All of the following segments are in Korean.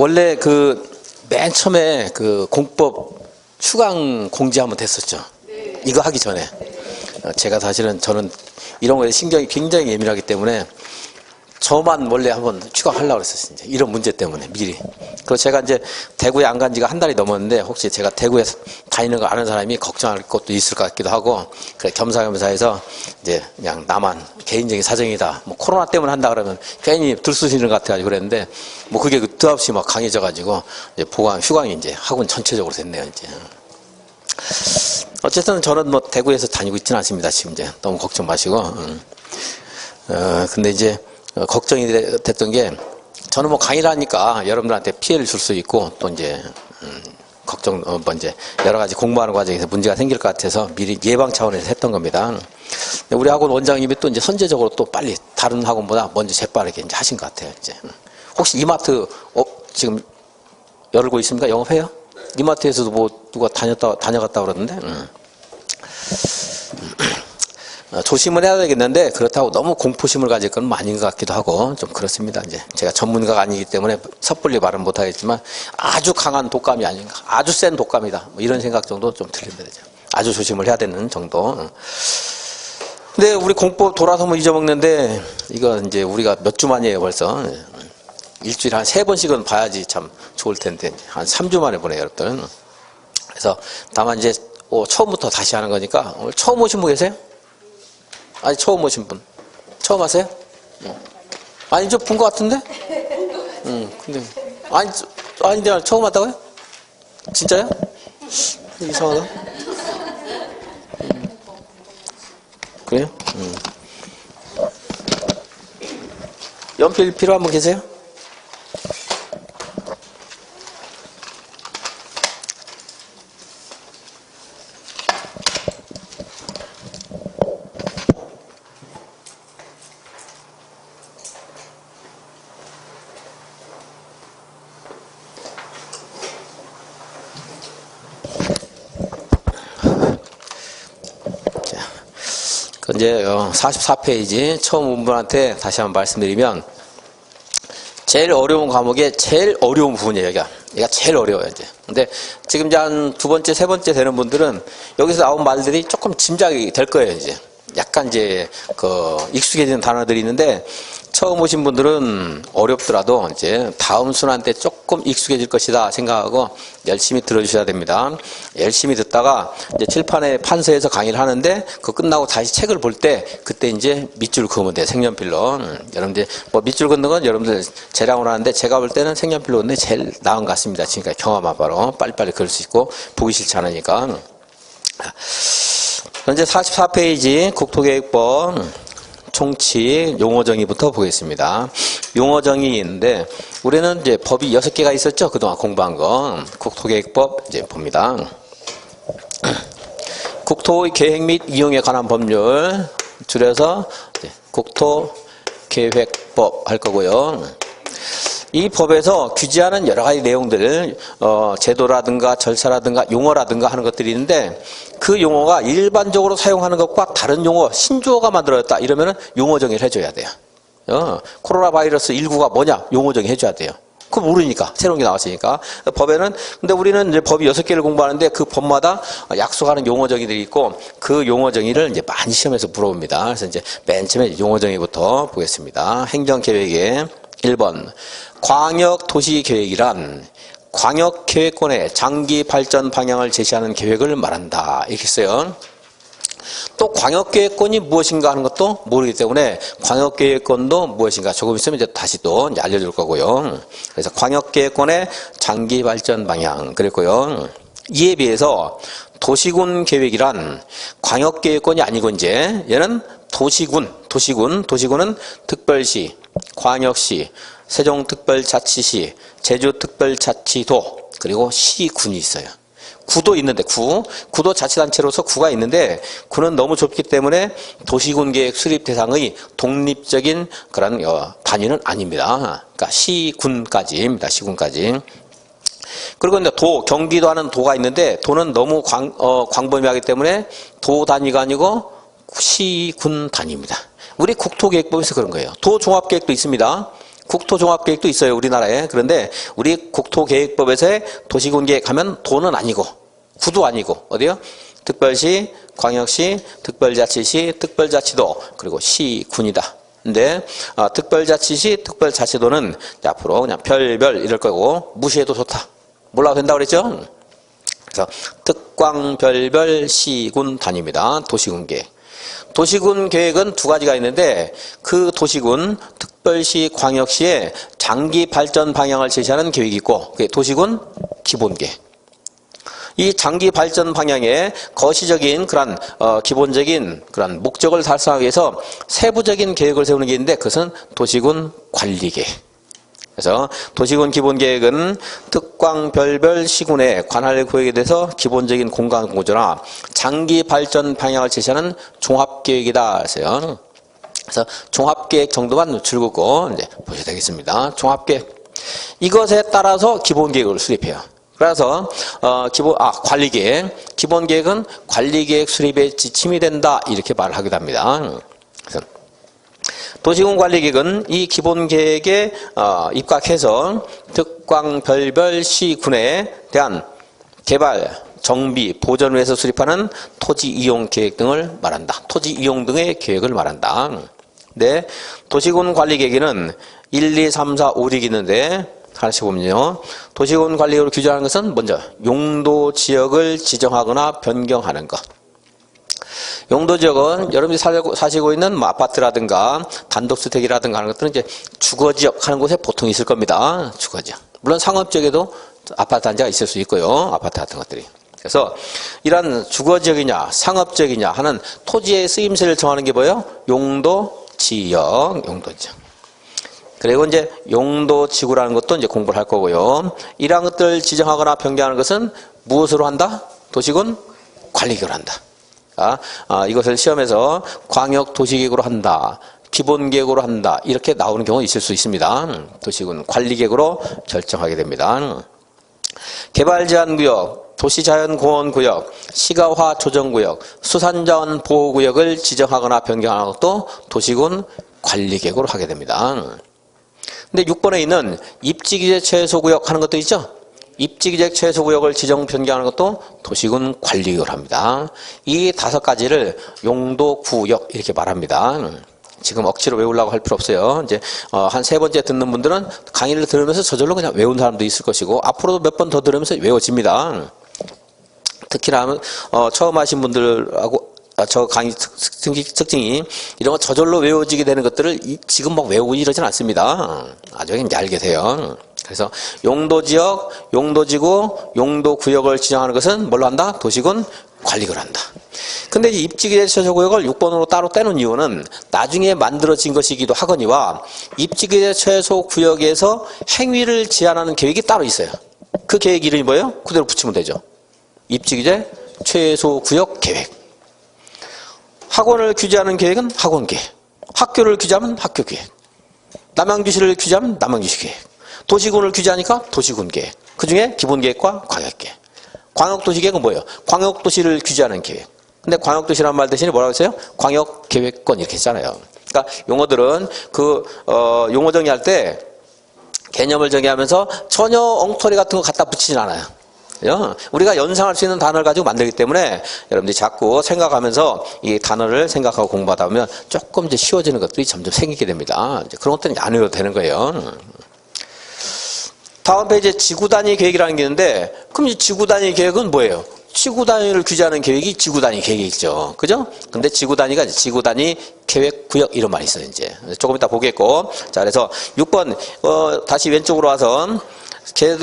원래 맨 처음에 공법 휴강 공지 한번 됐었죠. 이거 하기 전에. 제가 사실은 저는 이런 거에 신경이 굉장히 예민하기 때문에 저만 원래 한번 휴강하려고 했었어요. 이런 문제 때문에 미리. 그리고 제가 이제 대구에 안 간 지가 한 달이 넘었는데 혹시 제가 대구에 다니는 거 아는 사람이 걱정할 것도 있을 것 같기도 하고, 그래 겸사겸사해서 이제 그냥 나만 개인적인 사정이다. 뭐 코로나 때문에 한다 그러면 괜히 들쑤시는 것 같아가지고 그랬는데, 뭐 그게 드없이 막 강해져가지고 이제 휴강이 이제 학원 전체적으로 됐네요, 이제. 어쨌든 저는 뭐 대구에서 다니고 있지는 않습니다, 지금 이제. 너무 걱정 마시고. 근데 이제 걱정이 됐던 게, 저는 뭐 강의를 하니까 여러분들한테 피해를 줄 수 있고, 또 이제, 이제 여러 가지 공부하는 과정에서 문제가 생길 것 같아서 미리 예방 차원에서 했던 겁니다. 우리 학원 원장님이 또 이제 선제적으로 또 빨리 다른 학원보다 먼저 재빠르게 이제 하신 것 같아요, 이제. 혹시 이마트, 지금 열고 있습니까? 영업해요? 이마트에서도 뭐 누가 다녀갔다 그러던데? 조심을 해야 되겠는데, 그렇다고 너무 공포심을 가질 건 아닌 것 같기도 하고, 좀 그렇습니다. 이제 제가 전문가가 아니기 때문에 섣불리 말은 못하겠지만, 아주 강한 독감이 아닌가, 아주 센 독감이다, 뭐 이런 생각 정도 좀 들립니다. 아주 조심을 해야 되는 정도. 근데 우리 공법 돌아서 뭐 잊어먹는데, 이거 이제 우리가 몇 주 만이에요, 벌써. 일주일에 한 3번씩은 봐야지 참 좋을 텐데, 한 3주 만에 보네요, 여러분들. 그래서 다만 이제 처음부터 다시 하는 거니까, 오늘 처음 오신 분 계세요? 아니, 처음 오신 분. 처음 하세요? 아니, 좀 본 것 같은데? 근데. 아니, 내가 처음 왔다고요? 진짜요? 이상하다. 그래요? 연필 필요한 분 계세요? 이제 44페이지 처음 온 분한테 다시 한번 말씀드리면, 제일 어려운 과목의 제일 어려운 부분이에요, 여기가. 얘가 제일 어려워요, 이제. 근데 지금 이제 한 2번째, 3번째 되는 분들은 여기서 나온 말들이 조금 짐작이 될 거예요, 이제. 약간 이제 익숙해지는 단어들이 있는데, 처음 오신 분들은 어렵더라도 이제 다음 순환 때 조금 익숙해질 것이다 생각하고 열심히 들어주셔야 됩니다. 열심히 듣다가 이제 칠판에 판서에서 강의를 하는데, 그거 끝나고 다시 책을 볼 때 그때 이제 밑줄 그으면 돼요, 색연필로. 여러분들 뭐 밑줄 긋는 건 여러분들 재량으로 하는데, 제가 볼 때는 색연필로 긋는 게 제일 나은 것 같습니다. 지금까지 경험한 바로 빨리빨리 그릴 수 있고 보기 싫지 않으니까. 현재 44페이지 국토계획법 총칙 용어정의부터 보겠습니다. 용어정의인데, 우리는 이제 법이 6개가 있었죠, 그동안 공부한 거. 국토계획법 이제 봅니다. 국토의 계획 및 이용에 관한 법률, 줄여서 국토계획법 할 거고요. 이 법에서 규제하는 여러 가지 내용들, 제도라든가 절차라든가 용어라든가 하는 것들이 있는데, 그 용어가 일반적으로 사용하는 것과 다른 용어, 신조어가 만들어졌다 이러면은 용어 정의를 해줘야 돼요. 코로나 바이러스 19가 뭐냐? 용어 정의 해줘야 돼요. 그거 모르니까, 새로운 게 나왔으니까. 법에는, 근데 우리는 이제 법이 6개를 공부하는데, 그 법마다 약속하는 용어 정의들이 있고, 그 용어 정의를 이제 많이 시험에서 물어봅니다. 그래서 이제 맨 처음에 용어 정의부터 보겠습니다. 행정계획의 1번. 광역도시계획이란 광역계획권의 장기 발전 방향을 제시하는 계획을 말한다, 이렇게 써요. 또 광역계획권이 무엇인가 하는 것도 모르기 때문에 광역계획권도 무엇인가 조금 있으면 이제 다시 또 알려줄 거고요. 그래서 광역계획권의 장기 발전 방향 그랬고요. 이에 비해서 도시군 계획이란 광역계획권이 아니고, 이제 얘는 도시군은 특별시, 광역시, 세종특별자치시, 제주특별자치도, 그리고 시군이 있어요. 구도 있는데, 구도 자치단체로서 구가 있는데, 구는 너무 좁기 때문에 도시군 계획 수립 대상의 독립적인 그런 단위는 아닙니다. 그러니까 시군까지입니다. 시군까지. 그리고 이제 경기도 하는 도가 있는데, 도는 너무 광범위하기 때문에 도 단위가 아니고 시군 단위입니다. 우리 국토계획법에서 그런 거예요. 도 종합계획도 있습니다. 국토종합계획도 있어요, 우리나라에. 그런데 우리 국토계획법에서의 도시군계획 하면 도는 아니고 구도 아니고 어디요? 특별시, 광역시, 특별자치시, 특별자치도, 그리고 시, 군이다. 근데 특별자치시, 특별자치도는 앞으로 그냥 별별 이럴 거고 무시해도 좋다. 몰라도 된다고 그랬죠? 그래서 특광, 별별, 시군 단위입니다. 도시군계획. 도시군계획은 두 가지가 있는데 그 도시군, 특별시, 광역시의 장기 발전 방향을 제시하는 계획이 있고 그게 도시군 기본계획. 이 장기 발전 방향의 거시적인 그런 기본적인 그런 목적을 달성하기 위해서 세부적인 계획을 세우는 게 있는데 그것은 도시군 관리계획. 그래서 도시군 기본계획은 특광, 별별, 시군의 관할 구역에 대해서 기본적인 공간 공조나 장기 발전 방향을 제시하는 종합계획이다. 그래서 종합계획 정도만 줄긋고 이제 보셔야 되겠습니다. 종합계획. 이것에 따라서 기본계획을 수립해요. 그래서 관리계획, 기본계획은 관리계획 수립의 지침이 된다 이렇게 말을 하기도 합니다. 그래서 도시군 관리계획은 이 기본계획에 입각해서 특광, 별별, 시군에 대한 개발, 정비, 보전을 위해서 수립하는 토지 이용 계획 등을 말한다. 토지 이용 등의 계획을 말한다. 네, 도시군 관리계획에는 1, 2, 3, 4, 5, 6이 있는데 하나씩 보면요. 도시군 관리계획으로 규정하는 것은 먼저 용도 지역을 지정하거나 변경하는 것. 용도 지역은 여러분이 사시고 있는 뭐 아파트라든가 단독주택이라든가 하는 것들은 이제 주거지역 하는 곳에 보통 있을 겁니다. 주거지역. 물론 상업지역에도 아파트 단지가 있을 수 있고요. 아파트 같은 것들이. 그래서 이런 주거지역이냐 상업지역이냐 하는 토지의 쓰임새를 정하는 게 뭐예요? 용도 지역, 용도 지역. 그리고 이제 용도지구라는 것도 이제 공부를 할 거고요. 이러한 것들을 지정하거나 변경하는 것은 무엇으로 한다? 도시군 관리계획으로 한다. 이것을 시험에서 광역도시계획으로 한다. 기본계획으로 한다. 이렇게 나오는 경우가 있을 수 있습니다. 도시군 관리계획으로 결정하게 됩니다. 개발제한구역, 도시자연공원구역, 시가화조정구역, 수산자원 보호구역을 지정하거나 변경하는 것도 도시군 관리계획으로 하게 됩니다. 근데 6번에 있는 입지기재 최소구역 하는 것도 있죠? 입지기재 최소구역을 지정 변경하는 것도 도시군 관리계획으로 합니다. 이 5가지를 용도구역 이렇게 말합니다. 지금 억지로 외우려고 할 필요 없어요. 이제 한 3번째 듣는 분들은 강의를 들으면서 저절로 그냥 외운 사람도 있을 것이고 앞으로도 몇 번 더 들으면서 외워집니다. 특히나 처음 하신 분들하고 저 강의 특징이 이런 거 저절로 외워지게 되는 것들을 지금 막 외우고 이러진 않습니다. 나중에 이제 알게 돼요. 그래서 용도지역, 용도지구, 용도구역을 지정하는 것은 뭘로 한다? 도시군 관리를 한다. 근데 이 입지기재 최소구역을 6번으로 따로 떼는 이유는 나중에 만들어진 것이기도 하거니와 입지기재 최소구역에서 행위를 제한하는 계획이 따로 있어요. 그 계획 이름이 뭐예요? 그대로 붙이면 되죠. 입지기재 최소구역 계획. 학원을 규제하는 계획은 학원계획, 학교를 규제하면 학교계획, 남양주시를 규제하면 남양주시계획, 도시군을 규제하니까 도시군계획, 그 중에 기본계획과 광역계획. 광역도시계획은 뭐예요? 광역도시를 규제하는 계획. 근데 광역도시란 말 대신에 뭐라고 했어요? 광역계획권 이렇게 했잖아요. 그러니까 용어들은 용어 정의할 때 개념을 정의하면서 전혀 엉터리 같은 거 갖다 붙이진 않아요. 우리가 연상할 수 있는 단어를 가지고 만들기 때문에 여러분들이 자꾸 생각하면서 이 단어를 생각하고 공부하다 보면 조금 이제 쉬워지는 것들이 점점 생기게 됩니다. 이제 그런 것들은 안 외워도 되는 거예요. 다음 페이지에 지구 단위 계획이라는 게 있는데 그럼 이 지구 단위 계획은 뭐예요? 지구 단위를 규제하는 계획이 지구 단위 계획이죠. 그죠? 근데 지구 단위가 지구 단위 계획 구역 이런 말이 있어요. 이제 조금 이따 보겠고. 자, 그래서 6번 다시 왼쪽으로 와서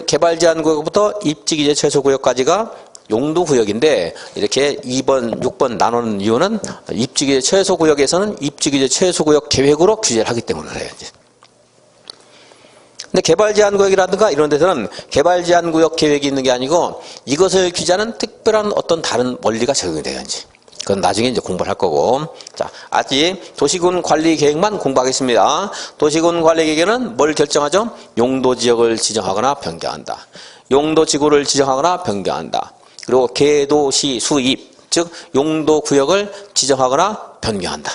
개발 제한 구역부터 입지기재 최소구역까지가 용도구역인데 이렇게 2번, 6번 나누는 이유는 입지기재 최소구역에서는 입지기재 최소구역 계획으로 규제를 하기 때문에 그래요. 이제. 근데 개발 제한 구역이라든가 이런 데서는 개발 제한 구역 계획이 있는 게 아니고 이것을 규제하는 특별한 어떤 다른 원리가 적용이 돼요. 이제. 그건 나중에 이제 공부를 할 거고. 자, 아직 도시군 관리 계획만 공부하겠습니다. 도시군 관리 계획에는 뭘 결정하죠? 용도 지역을 지정하거나 변경한다. 용도 지구를 지정하거나 변경한다. 그리고 개도시 수입, 즉 용도 구역을 지정하거나 변경한다.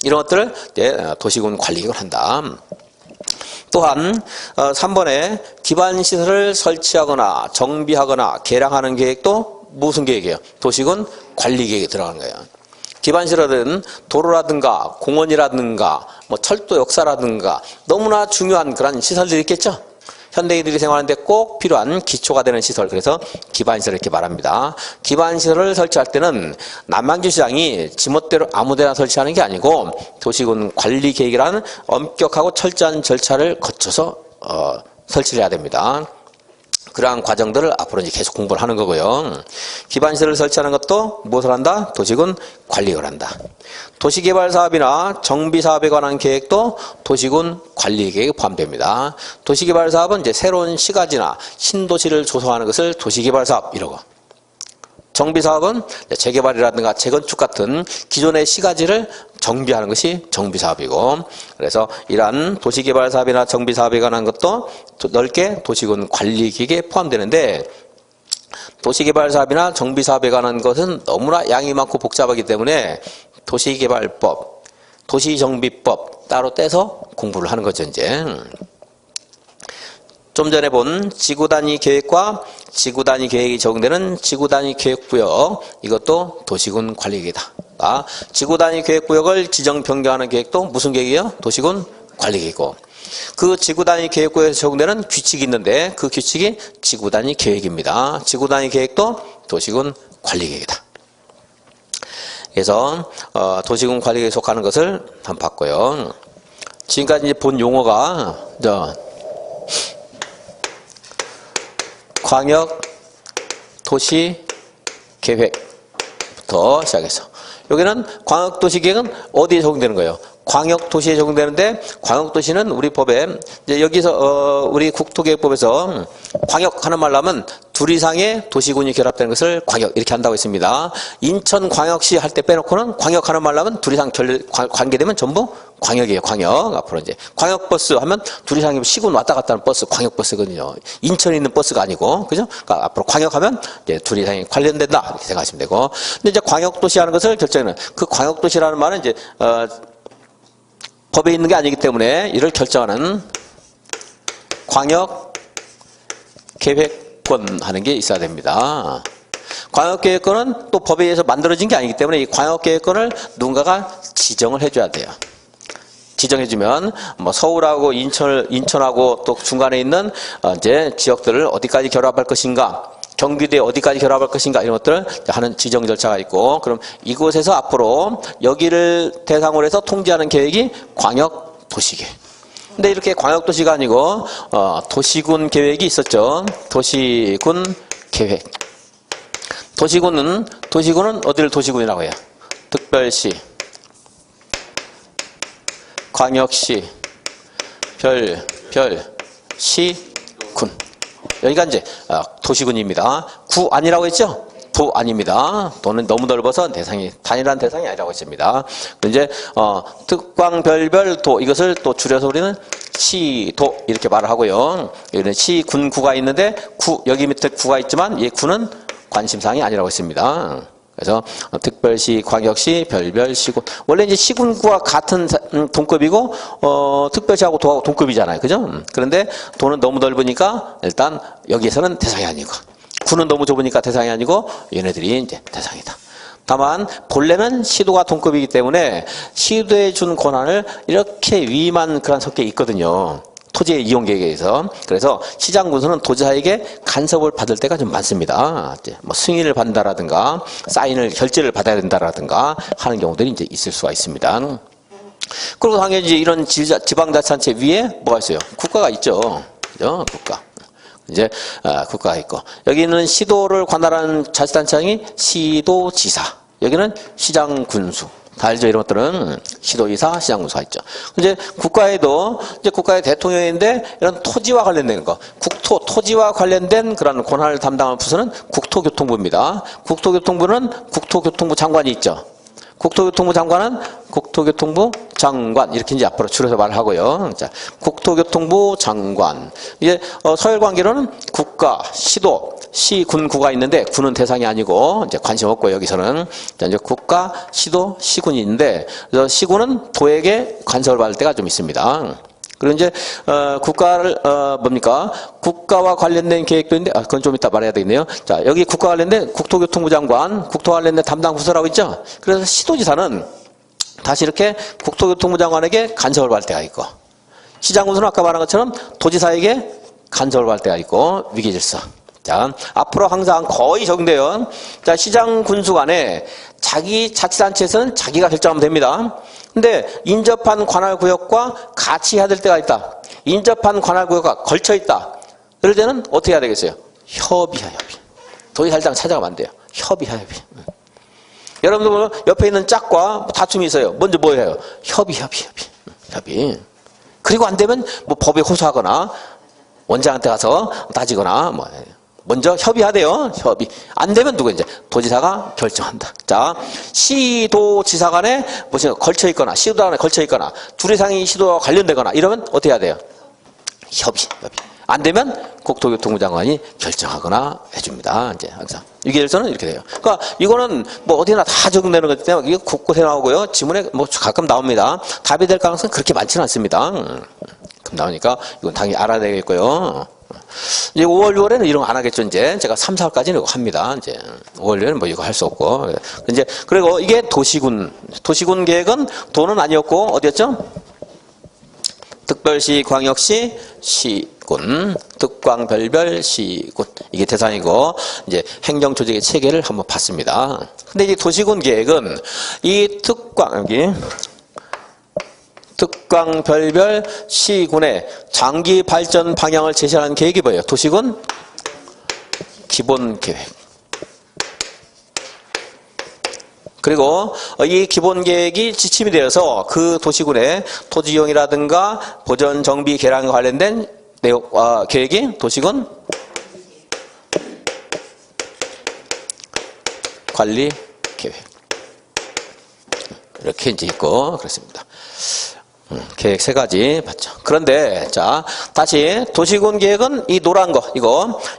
이런 것들을 이제 도시군 관리 계획을 한다. 또한 3번에 기반시설을 설치하거나 정비하거나 개량하는 계획도 무슨 계획이에요? 도시군 관리계획에 들어가는 거예요. 기반시설은 도로라든가 공원이라든가 뭐 철도 역사라든가 너무나 중요한 그런 시설들이 있겠죠. 현대인들이 생활하는데 꼭 필요한 기초가 되는 시설, 그래서 기반시설 이렇게 말합니다. 기반시설을 설치할 때는 남양주시장이 지멋대로 아무데나 설치하는 게 아니고 도시군 관리계획이라는 엄격하고 철저한 절차를 거쳐서 설치를 해야 됩니다. 그러한 과정들을 앞으로 이제 계속 공부를 하는 거고요. 기반시설을 설치하는 것도 무엇을 한다? 도시군 관리를 한다. 도시개발 사업이나 정비 사업에 관한 계획도 도시군 관리 계획에 포함됩니다. 도시개발 사업은 이제 새로운 시가지나 신도시를 조성하는 것을 도시개발 사업 이러고, 정비 사업은 재개발이라든가 재건축 같은 기존의 시가지를 정비하는 것이 정비 사업이고, 그래서 이러한 도시개발 사업이나 정비 사업에 관한 것도 넓게 도시군 관리 계획에 포함되는데, 도시개발 사업이나 정비 사업에 관한 것은 너무나 양이 많고 복잡하기 때문에 도시개발법, 도시정비법 따로 떼서 공부를 하는 거죠. 이제 좀 전에 본 지구단위 계획과 지구단위 계획이 적용되는 지구단위 계획구역, 이것도 도시군 관리계획이다. 지구단위 계획구역을 지정 변경하는 계획도 무슨 계획이에요? 도시군 관리계획이고, 그 지구단위 계획구역에서 적용되는 규칙이 있는데 그 규칙이 지구단위 계획입니다. 지구단위 계획도 도시군 관리계획이다. 그래서 도시군 관리계획에 속하는 것을 한번 봤고요. 지금까지 이제 본 용어가 광역 도시 계획부터 시작해서, 여기는 광역 도시 계획은 어디에 적용되는 거예요? 광역 도시에 적용되는데, 광역 도시는 우리 법에 이제 여기서 우리 국토계획법에서 광역 하는 말로 하면 둘 이상의 도시군이 결합되는 것을 광역 이렇게 한다고 했습니다. 인천광역시 할 때 빼놓고는 광역 하는 말로 하면 둘 이상 관계되면 전부 광역이에요. 광역. 앞으로 이제 광역버스 하면 둘 이상이면 시군 왔다 갔다 하는 버스 광역버스거든요. 인천에 있는 버스가 아니고, 그죠? 그러니까 앞으로 광역하면 이제 둘 이상이 관련된다 이렇게 생각하시면 되고, 근데 이제 광역도시 하는 것을 결정하는, 그 광역도시라는 말은 이제 법에 있는 게 아니기 때문에 이를 결정하는 광역계획권 하는 게 있어야 됩니다. 광역계획권은 또 법에 의해서 만들어진 게 아니기 때문에 이 광역계획권을 누군가가 지정을 해줘야 돼요. 지정해주면 뭐 서울하고 인천하고 또 중간에 있는 이제 지역들을 어디까지 결합할 것인가, 경기도에 어디까지 결합할 것인가, 이런 것들을 하는 지정 절차가 있고, 그럼 이곳에서 앞으로 여기를 대상으로 해서 통제하는 계획이 광역도시계획. 근데 이렇게 광역도시가 아니고 도시군 계획이 있었죠. 도시군 계획. 도시군은 어디를 도시군이라고 해요? 특별시, 광역시, 시군. 여기가 이제 도시군입니다. 구 아니라고 했죠? 도 아닙니다. 도는 너무 넓어서 단일한 대상이 아니라고 했습니다. 이제 특광별별도, 이것을 또 줄여서 우리는 시도 이렇게 말을 하고요. 여기는 시군구가 있는데 여기 밑에 구가 있지만 이 구는 관심사항이 아니라고 했습니다. 그래서 특별시, 광역시, 별별시군. 원래 이제 시군구와 같은 동급이고 특별시하고 도하고 동급이잖아요. 그죠? 그런데 도는 너무 넓으니까 일단 여기에서는 대상이 아니고, 구는 너무 좁으니까 대상이 아니고 얘네들이 이제 대상이다. 다만 본래는 시도가 동급이기 때문에 시도에 준 권한을 이렇게 위임한 그런 성격이 있거든요. 토지의 이용 계획에 의해서. 그래서 시장군수는 도지사에게 간섭을 받을 때가 좀 많습니다. 뭐 승인을 받는다라든가 결재를 받아야 된다라든가 하는 경우들이 이제 있을 수가 있습니다. 그리고 당연히 이제 이런 지방자치단체 위에 뭐가 있어요? 국가가 있죠. 그죠? 국가. 이제 국가가 있고, 여기는 시도를 관할하는 자치단체장이 시도지사, 여기는 시장군수. 다 알죠? 이런 것들은 시도지사, 시장군수가 있죠. 이제 국가에도 이제 국가의 대통령인데 이런 토지와 관련된 거, 토지와 관련된 그런 권한을 담당하는 부서는 국토교통부입니다. 국토교통부는 국토교통부 장관이 있죠. 국토교통부 장관은 국토교통부 장관, 이렇게 이제 앞으로 줄여서 말을 하고요. 자, 국토교통부 장관. 이제 서열관계로는 국가, 시도, 시, 군, 구가 있는데 구는 대상이 아니고 이제 관심 없고, 여기서는 이제 국가, 시도, 시군이 있는데, 그래서 시군은 도에게 간섭을 받을 때가 좀 있습니다. 그리고 이제 국가를 뭡니까? 국가와 관련된 계획도 있는데 그건 좀 이따 말해야 되겠네요. 자, 여기 국가 관련된 국토교통부 장관, 국토 관련된 담당 부서라고 있죠. 그래서 시도지사는 다시 이렇게 국토교통부 장관에게 간섭을 받을 때가 있고, 시장군수는 아까 말한 것처럼 도지사에게 간섭을 받을 때가 있고, 위기질서. 자, 앞으로 항상 거의 적용돼요. 자, 시장 군수 간에 자기 자치단체에서는 자기가 결정하면 됩니다. 근데 인접한 관할구역과 같이 해야 될 때가 있다. 인접한 관할구역과 걸쳐 있다. 그럴 때는 어떻게 해야 되겠어요? 협의야, 협의. 도지사장 찾아가면 안 돼요. 협의야, 협의. 여러분들 옆에 있는 짝과 다툼이 있어요. 먼저 뭐 해요? 협의. 그리고 안 되면 뭐 법에 호소하거나 원장한테 가서 따지거나 뭐 먼저 협의하대요. 협의. 안 되면 누구 이제 도지사가 결정한다. 자, 시도지사 간에 무슨 걸쳐 있거나 시도 간에 걸쳐 있거나 둘 이상이 시도와 관련되거나 이러면 어떻게 해야 돼요? 협의. 안 되면 국토교통부 장관이 결정하거나 해줍니다. 이제 항상 위기질서는 이렇게 돼요. 그러니까 이거는 뭐 어디나 다 적용되는 거기 때문에 이게 곳곳에 나오고요. 지문에 뭐 가끔 나옵니다. 답이 될 가능성은 그렇게 많지는 않습니다. 그럼 나오니까 이건 당연히 알아야 되겠고요. 이제 5월, 6월에는 이런 거 안 하겠죠. 이제 제가 3, 4월까지는 이거 합니다. 이제 5월, 6월에는 뭐 이거 할 수 없고. 이제 그리고 이게 도시군 계획은 도는 아니었고 어디였죠? 특별시, 광역시, 시군, 특광별별 시군 이게 대상이고 이제 행정조직의 체계를 한번 봤습니다. 근데 이 도시군 계획은 이 특광별별 시군의 장기 발전 방향을 제시하는 계획이 뭐예요? 도시군 기본 계획. 그리고 이 기본 계획이 지침이 되어서 그 도시군의 토지 이용이라든가 보전 정비 개량과 관련된 내용 계획이 도시군 관리 계획 이렇게 이제 있고 그렇습니다. 계획 세 가지 봤죠. 그런데 자 다시 도시군 계획은 이 노란 거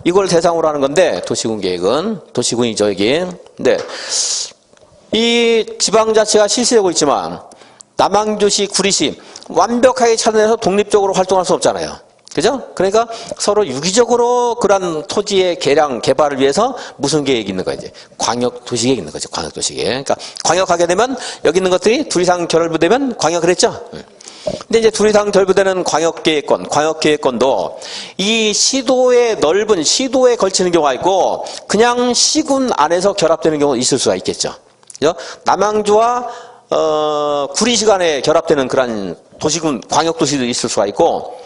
이걸 대상으로 하는 건데 도시군 계획은 도시군이죠 여기. 근데 이 지방자치가 실시되고 있지만 남양주시, 구리시 완벽하게 차단해서 독립적으로 활동할 수 없잖아요. 그죠? 그러니까 서로 유기적으로 그런 토지의 개량, 개발을 위해서 무슨 계획이 있는 거예요? 이제 광역도시 계획이 있는 거죠. 광역도시 계획. 그러니까 광역하게 되면 여기 있는 것들이 둘 이상 결부되면 광역 그랬죠? 근데 이제 둘 이상 결부되는 광역계획권도 이 시도의 넓은 시도에 걸치는 경우가 있고 그냥 시군 안에서 결합되는 경우가 있을 수가 있겠죠. 그죠? 남양주와 구리시 간에 결합되는 그런 도시군, 광역도시도 있을 수가 있고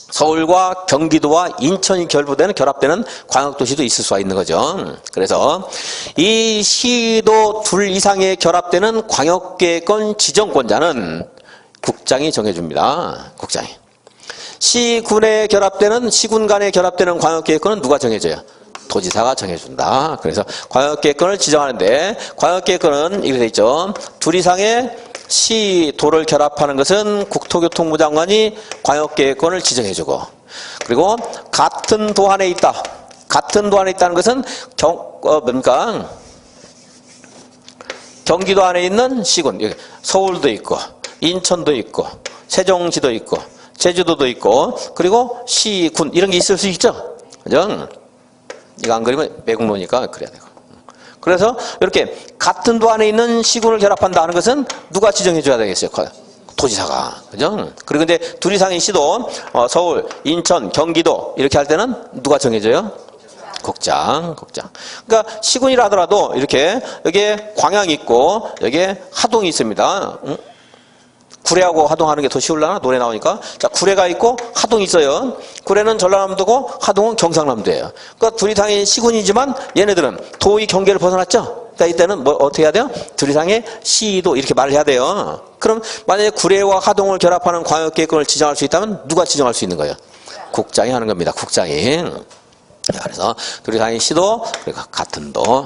서울과 경기도와 인천이 결합되는 광역도시도 있을 수가 있는 거죠. 그래서 이 시도 둘 이상에 결합되는 광역계획권 지정권자는 국장이 정해줍니다. 국장이. 시군 간에 결합되는 광역계획권은 누가 정해줘요? 도지사가 정해준다. 그래서 광역계획권을 지정하는데 광역계획권은 이렇게 돼 있죠. 둘 이상의 시도를 결합하는 것은 국토교통부 장관이 광역계획권을 지정해주고 그리고 같은 도 안에 있다. 같은 도 안에 있다는 것은 경기도 안에 있는 시군 서울도 있고 인천도 있고 세종시도 있고 제주도도 있고 그리고 시군 이런 게 있을 수 있죠. 그죠? 이거 안 그리면 매국노니까 그래야 되고. 그래서 이렇게 같은 도 안에 있는 시군을 결합한다 하는 것은 누가 지정해 줘야 되겠어요? 도지사가. 그죠? 그리고 근데 둘 이상의 시도 서울, 인천, 경기도 이렇게 할 때는 누가 정해줘요? 국장. 그러니까 시군이라 하더라도 이렇게 여기에 광양이 있고 여기에 하동이 있습니다. 구례하고 하동하는 게 더 쉬울라나? 노래 나오니까. 자, 구례가 있고 하동이 있어요. 구례는 전라남도고 하동은 경상남도예요. 그러니까 둘 이상의 시군이지만 얘네들은 도의 경계를 벗어났죠. 그러니까 이때는 뭐 어떻게 해야 돼요? 둘 이상의 시도 이렇게 말을 해야 돼요. 그럼 만약에 구례와 하동을 결합하는 광역계획권을 지정할 수 있다면 누가 지정할 수 있는 거예요? 국장이 하는 겁니다. 국장이. 그래서 둘 이상의 시도 그리고 같은 도.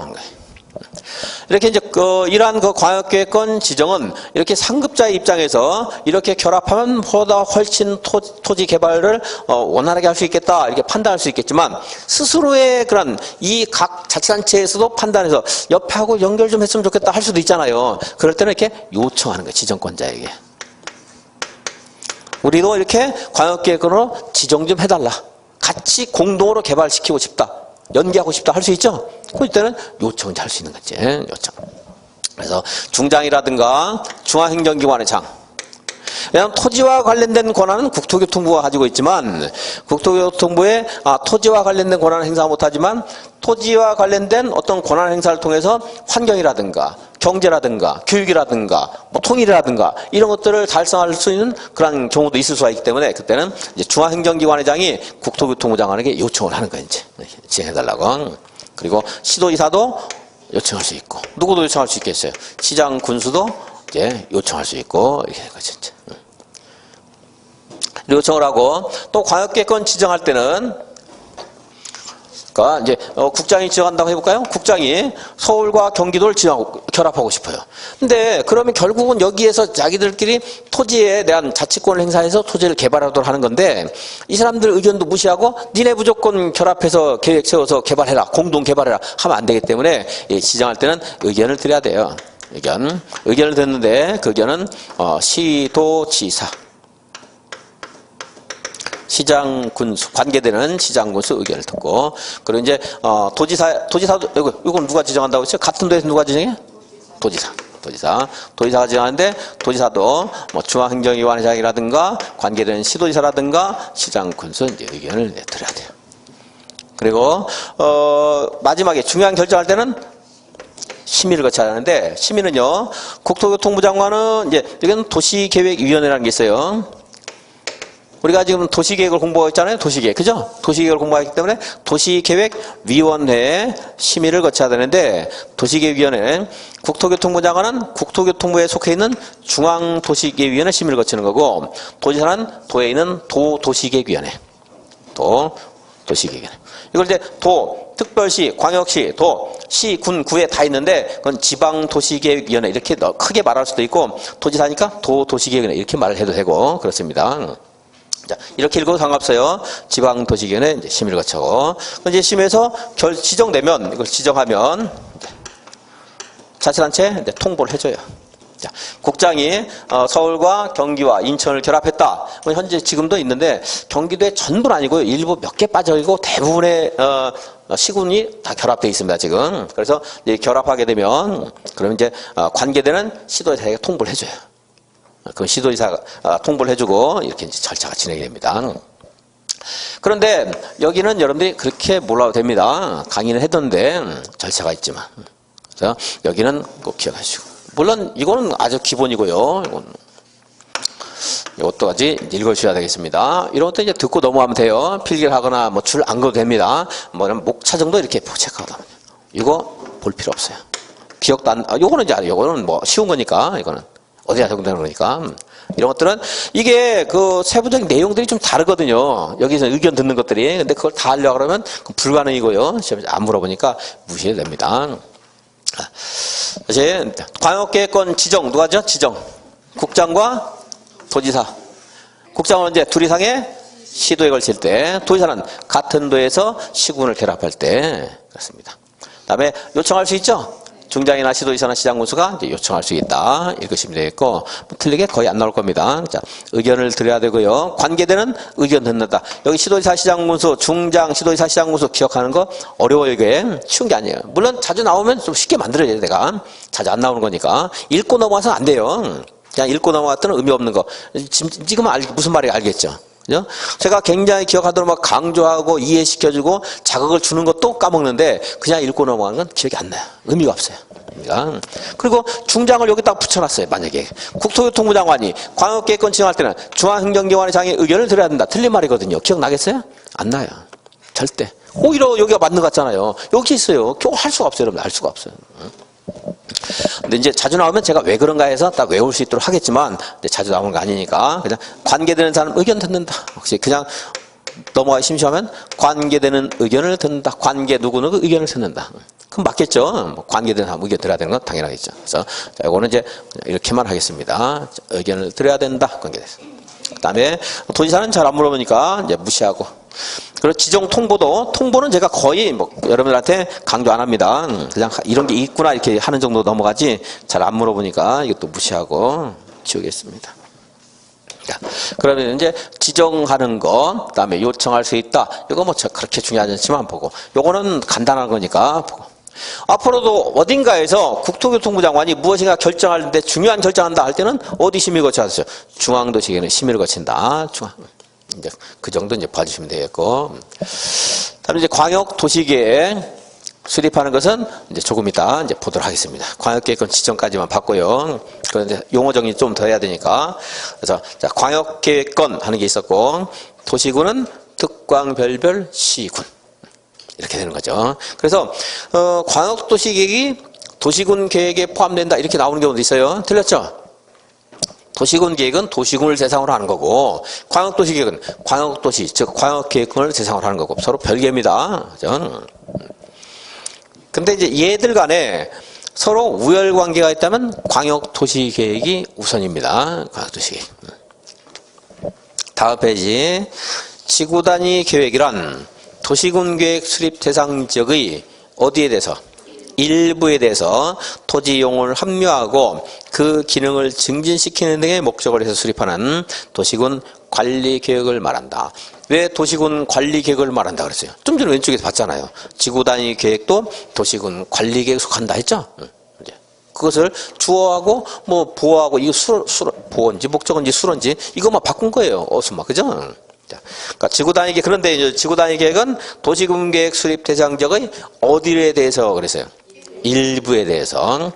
이렇게 이제 이러한 광역계획권 지정은 이렇게 상급자의 입장에서 이렇게 결합하면 보다 훨씬 토지 개발을 원활하게 할 수 있겠다 이렇게 판단할 수 있겠지만 스스로의 그런 이 각 자치단체에서도 판단해서 옆하고 연결 좀 했으면 좋겠다 할 수도 있잖아요. 그럴 때는 이렇게 요청하는 거예요. 지정권자에게. 우리도 이렇게 광역계획으로 지정 좀 해달라. 같이 공동으로 개발시키고 싶다. 연계하고 싶다 할 수 있죠? 그럴 때는 요청을 할 수 있는 거지. 요청. 그래서 중장이라든가 중앙행정기관의 장. 왜냐하면 토지와 관련된 권한은 국토교통부가 가지고 있지만 국토교통부의 토지와 관련된 권한을 행사 못하지만 토지와 관련된 어떤 권한 행사를 통해서 환경이라든가 경제라든가 교육이라든가 뭐 통일이라든가 이런 것들을 달성할 수 있는 그런 경우도 있을 수가 있기 때문에 그때는 이제 중앙행정기관의장이 국토교통부 장관에게 요청을 하는 거예요. 이제 지정해달라고. 그리고 시도지사도 요청할 수 있고 누구도 요청할 수 있겠어요. 시장 군수도 이제 요청할 수 있고 이렇게 된 거죠. 요청을 하고 또 광역계획권 지정할 때는 그러니까 이제 국장이 지정한다고 해볼까요? 국장이 서울과 경기도를 결합하고 싶어요. 근데 그러면 결국은 여기에서 자기들끼리 토지에 대한 자치권을 행사해서 토지를 개발하도록 하는 건데 이 사람들 의견도 무시하고 니네 무조건 결합해서 계획 세워서 개발해라. 공동 개발해라. 하면 안 되기 때문에 지정할 때는 의견을 드려야 돼요. 의견을 듣는데 그 의견은 시도지사 시장 군수 관계되는 시장 군수 의견을 듣고 그리고 이제 도지사도 이건 누가 지정한다고 했어요? 같은 도에서 누가 지정해? 도지사가 지정하는데 도지사도 뭐 중앙행정기관장이라든가 관계되는 시도지사라든가 시장 군수 이제 의견을 드려야 돼요. 그리고 마지막에 중요한 결정할 때는 심의를 거쳐야 하는데 심의는요 국토교통부 장관은 이제 여기는 도시계획위원회라는 게 있어요. 우리가 지금 도시계획을 공부하고 있잖아요. 도시계획. 그죠? 도시계획을 공부하기 때문에 도시계획위원회 심의를 거쳐야 되는데 도시계획위원회 국토교통부 장관은 국토교통부에 속해 있는 중앙도시계획위원회 심의를 거치는 거고 도지사는 도에 있는 도시계획위원회. 도시계획위원회. 이걸 이제 특별시, 광역시, 시, 군, 구에 다 있는데 그건 지방도시계획위원회 이렇게 크게 말할 수도 있고 도지사니까 도시계획위원회 이렇게 말을 해도 되고 그렇습니다. 자, 이렇게 읽어도 상관없어요. 지방도시계획위원회 이제 심의를 거쳐고 이제 심의해서 지정되면 이걸 지정하면 자치단체 통보를 해줘요. 자, 국장이 서울과 경기와 인천을 결합했다. 현재 지금도 있는데 경기도의 전부는 아니고요. 일부 몇 개 빠져있고 대부분의 시군이 다 결합되어 있습니다. 지금. 그래서 이제 결합하게 되면 그러면 이제 관계되는 시도지사에게 통보를 해줘요. 그럼 시도지사가 통보를 해주고 이렇게 이제 절차가 진행이 됩니다. 그런데 여기는 여러분들이 그렇게 몰라도 됩니다. 강의는 했던데 절차가 있지만. 그래서 여기는 꼭 기억하시고. 물론 이거는 아주 기본이고요. 이것도 아직 읽어주셔야 되겠습니다. 이런 것도 이제 듣고 넘어가면 돼요. 필기를 하거나 뭐 줄 안 그어도 됩니다. 뭐는 목차 정도 이렇게 체크하다. 이거 볼 필요 없어요. 기억도 안, 요거는 이제 요거는 뭐 쉬운 거니까 이거는. 어디에 적용되는 거니까. 이런 것들은 이게 그 세부적인 내용들이 좀 다르거든요. 여기서 의견 듣는 것들이. 근데 그걸 다 하려고 그러면 불가능이고요. 시험에 안 물어보니까 무시해도 됩니다. 이제 광역계획권 지정 누가 하죠? 지정. 국장과 도지사. 국장은 이제 둘 이상의 시도에 걸칠 때, 도지사는 같은 도에서 시군을 결합할 때 그렇습니다. 그다음에 요청할 수 있죠? 중장이나 시도지사나 시장군수가 이제 요청할 수 있다. 읽으시면 되겠고, 뭐 틀리게 거의 안 나올 겁니다. 자, 의견을 드려야 되고요. 관계되는 의견 듣는다. 여기 시도지사, 시장군수, 중장, 시도지사, 시장군수 기억하는 거 어려워요. 이게 쉬운 게 아니에요. 물론 자주 나오면 좀 쉽게 만들어야 돼요. 내가 자주 안 나오는 거니까 읽고 넘어가서는 안 돼요. 그냥 읽고 넘어갔더니 의미 없는 거. 지금 무슨 말인지 알겠죠? 그죠? 제가 굉장히 기억하도록 막 강조하고 이해시켜주고 자극을 주는 것도 까먹는데 그냥 읽고 넘어가는 건 기억이 안 나요. 의미가 없어요. 그리고 중장을 여기 딱 붙여놨어요. 만약에 국토교통부 장관이 광역계획권 지정할 때는 중앙행정기관의 장의 의견을 들어야 된다. 틀린 말이거든요. 기억나겠어요? 안 나요. 절대. 오히려 여기가 맞는 것 같잖아요. 여기 있어요. 할 수가 없어요. 여러분. 알 수가 없어요. 근데 이제 자주 나오면 제가 왜 그런가 해서 딱 외울 수 있도록 하겠지만 자주 나오는 거 아니니까 그냥 관계되는 사람 의견 듣는다. 혹시 그냥 넘어가기 심심하면 관계되는 의견을 듣는다. 관계 누구누구 의견을 듣는다. 그럼 맞겠죠. 관계되는 사람 의견 들어야 되는 건 당연하겠죠. 그래서 자, 이거는 이제 이렇게만 하겠습니다. 자, 의견을 들어야 된다. 관계돼서. 그다음에 도지사는 잘 안 물어보니까 이제 무시하고. 그리고 지정 통보는 제가 거의 뭐 여러분들한테 강조 안 합니다. 그냥 이런 게 있구나 이렇게 하는 정도 넘어가지 잘 안 물어보니까 이것도 무시하고 지우겠습니다. 자, 그러면 이제 지정하는 거, 그다음에 요청할 수 있다. 이거 뭐 그렇게 중요하지 않지만 보고. 요거는 간단한 거니까 보고. 앞으로도 어딘가에서 국토교통부 장관이 무엇인가 결정할 때 중요한 결정한다 할 때는 어디 심의를 거쳐야 하죠? 중앙도시계획은 심의를 거친다. 중앙. 이제 그 정도 이제 봐주시면 되겠고. 다음 이제 광역도시계획 수립하는 것은 이제 조금 이따 이제 보도록 하겠습니다. 광역계획은 지정까지만 봤고요. 그런데 용어 정리 좀 더 해야 되니까. 그래서 자, 광역계획권 하는 게 있었고, 도시군은 특광별별 시군. 이렇게 되는 거죠. 그래서 광역도시계획이 도시군 계획에 포함된다 이렇게 나오는 경우도 있어요. 틀렸죠? 도시군 계획은 도시군을 대상으로 하는 거고, 광역도시 계획은 광역도시, 즉 광역계획을 대상으로 하는 거고 서로 별개입니다. 그죠? 근데 이제 얘들 간에 서로 우열관계가 있다면 광역도시 계획이 우선입니다. 광역도시 계획. 다음 페이지. 지구단위 계획이란 도시군 계획 수립 대상 지역의 어디에 대해서? 일부에 대해서 토지 이용을 합류하고 그 기능을 증진시키는 등의 목적을 해서 수립하는 도시군 관리 계획을 말한다. 왜 도시군 관리 계획을 말한다 그랬어요? 좀 전에 왼쪽에서 봤잖아요. 지구 단위 계획도 도시군 관리 계획에 속한다 했죠? 그것을 주어하고 뭐 보호하고 이거 보호인지 목적인지 수로인지 이것만 바꾼 거예요. 어수마 그죠? 그러니까 지구 단위 계획 그런데 이제 지구 단위 계획은 도시군 계획 수립 대상 지역의 어디에 대해서 그랬어요? 일부에 대해서.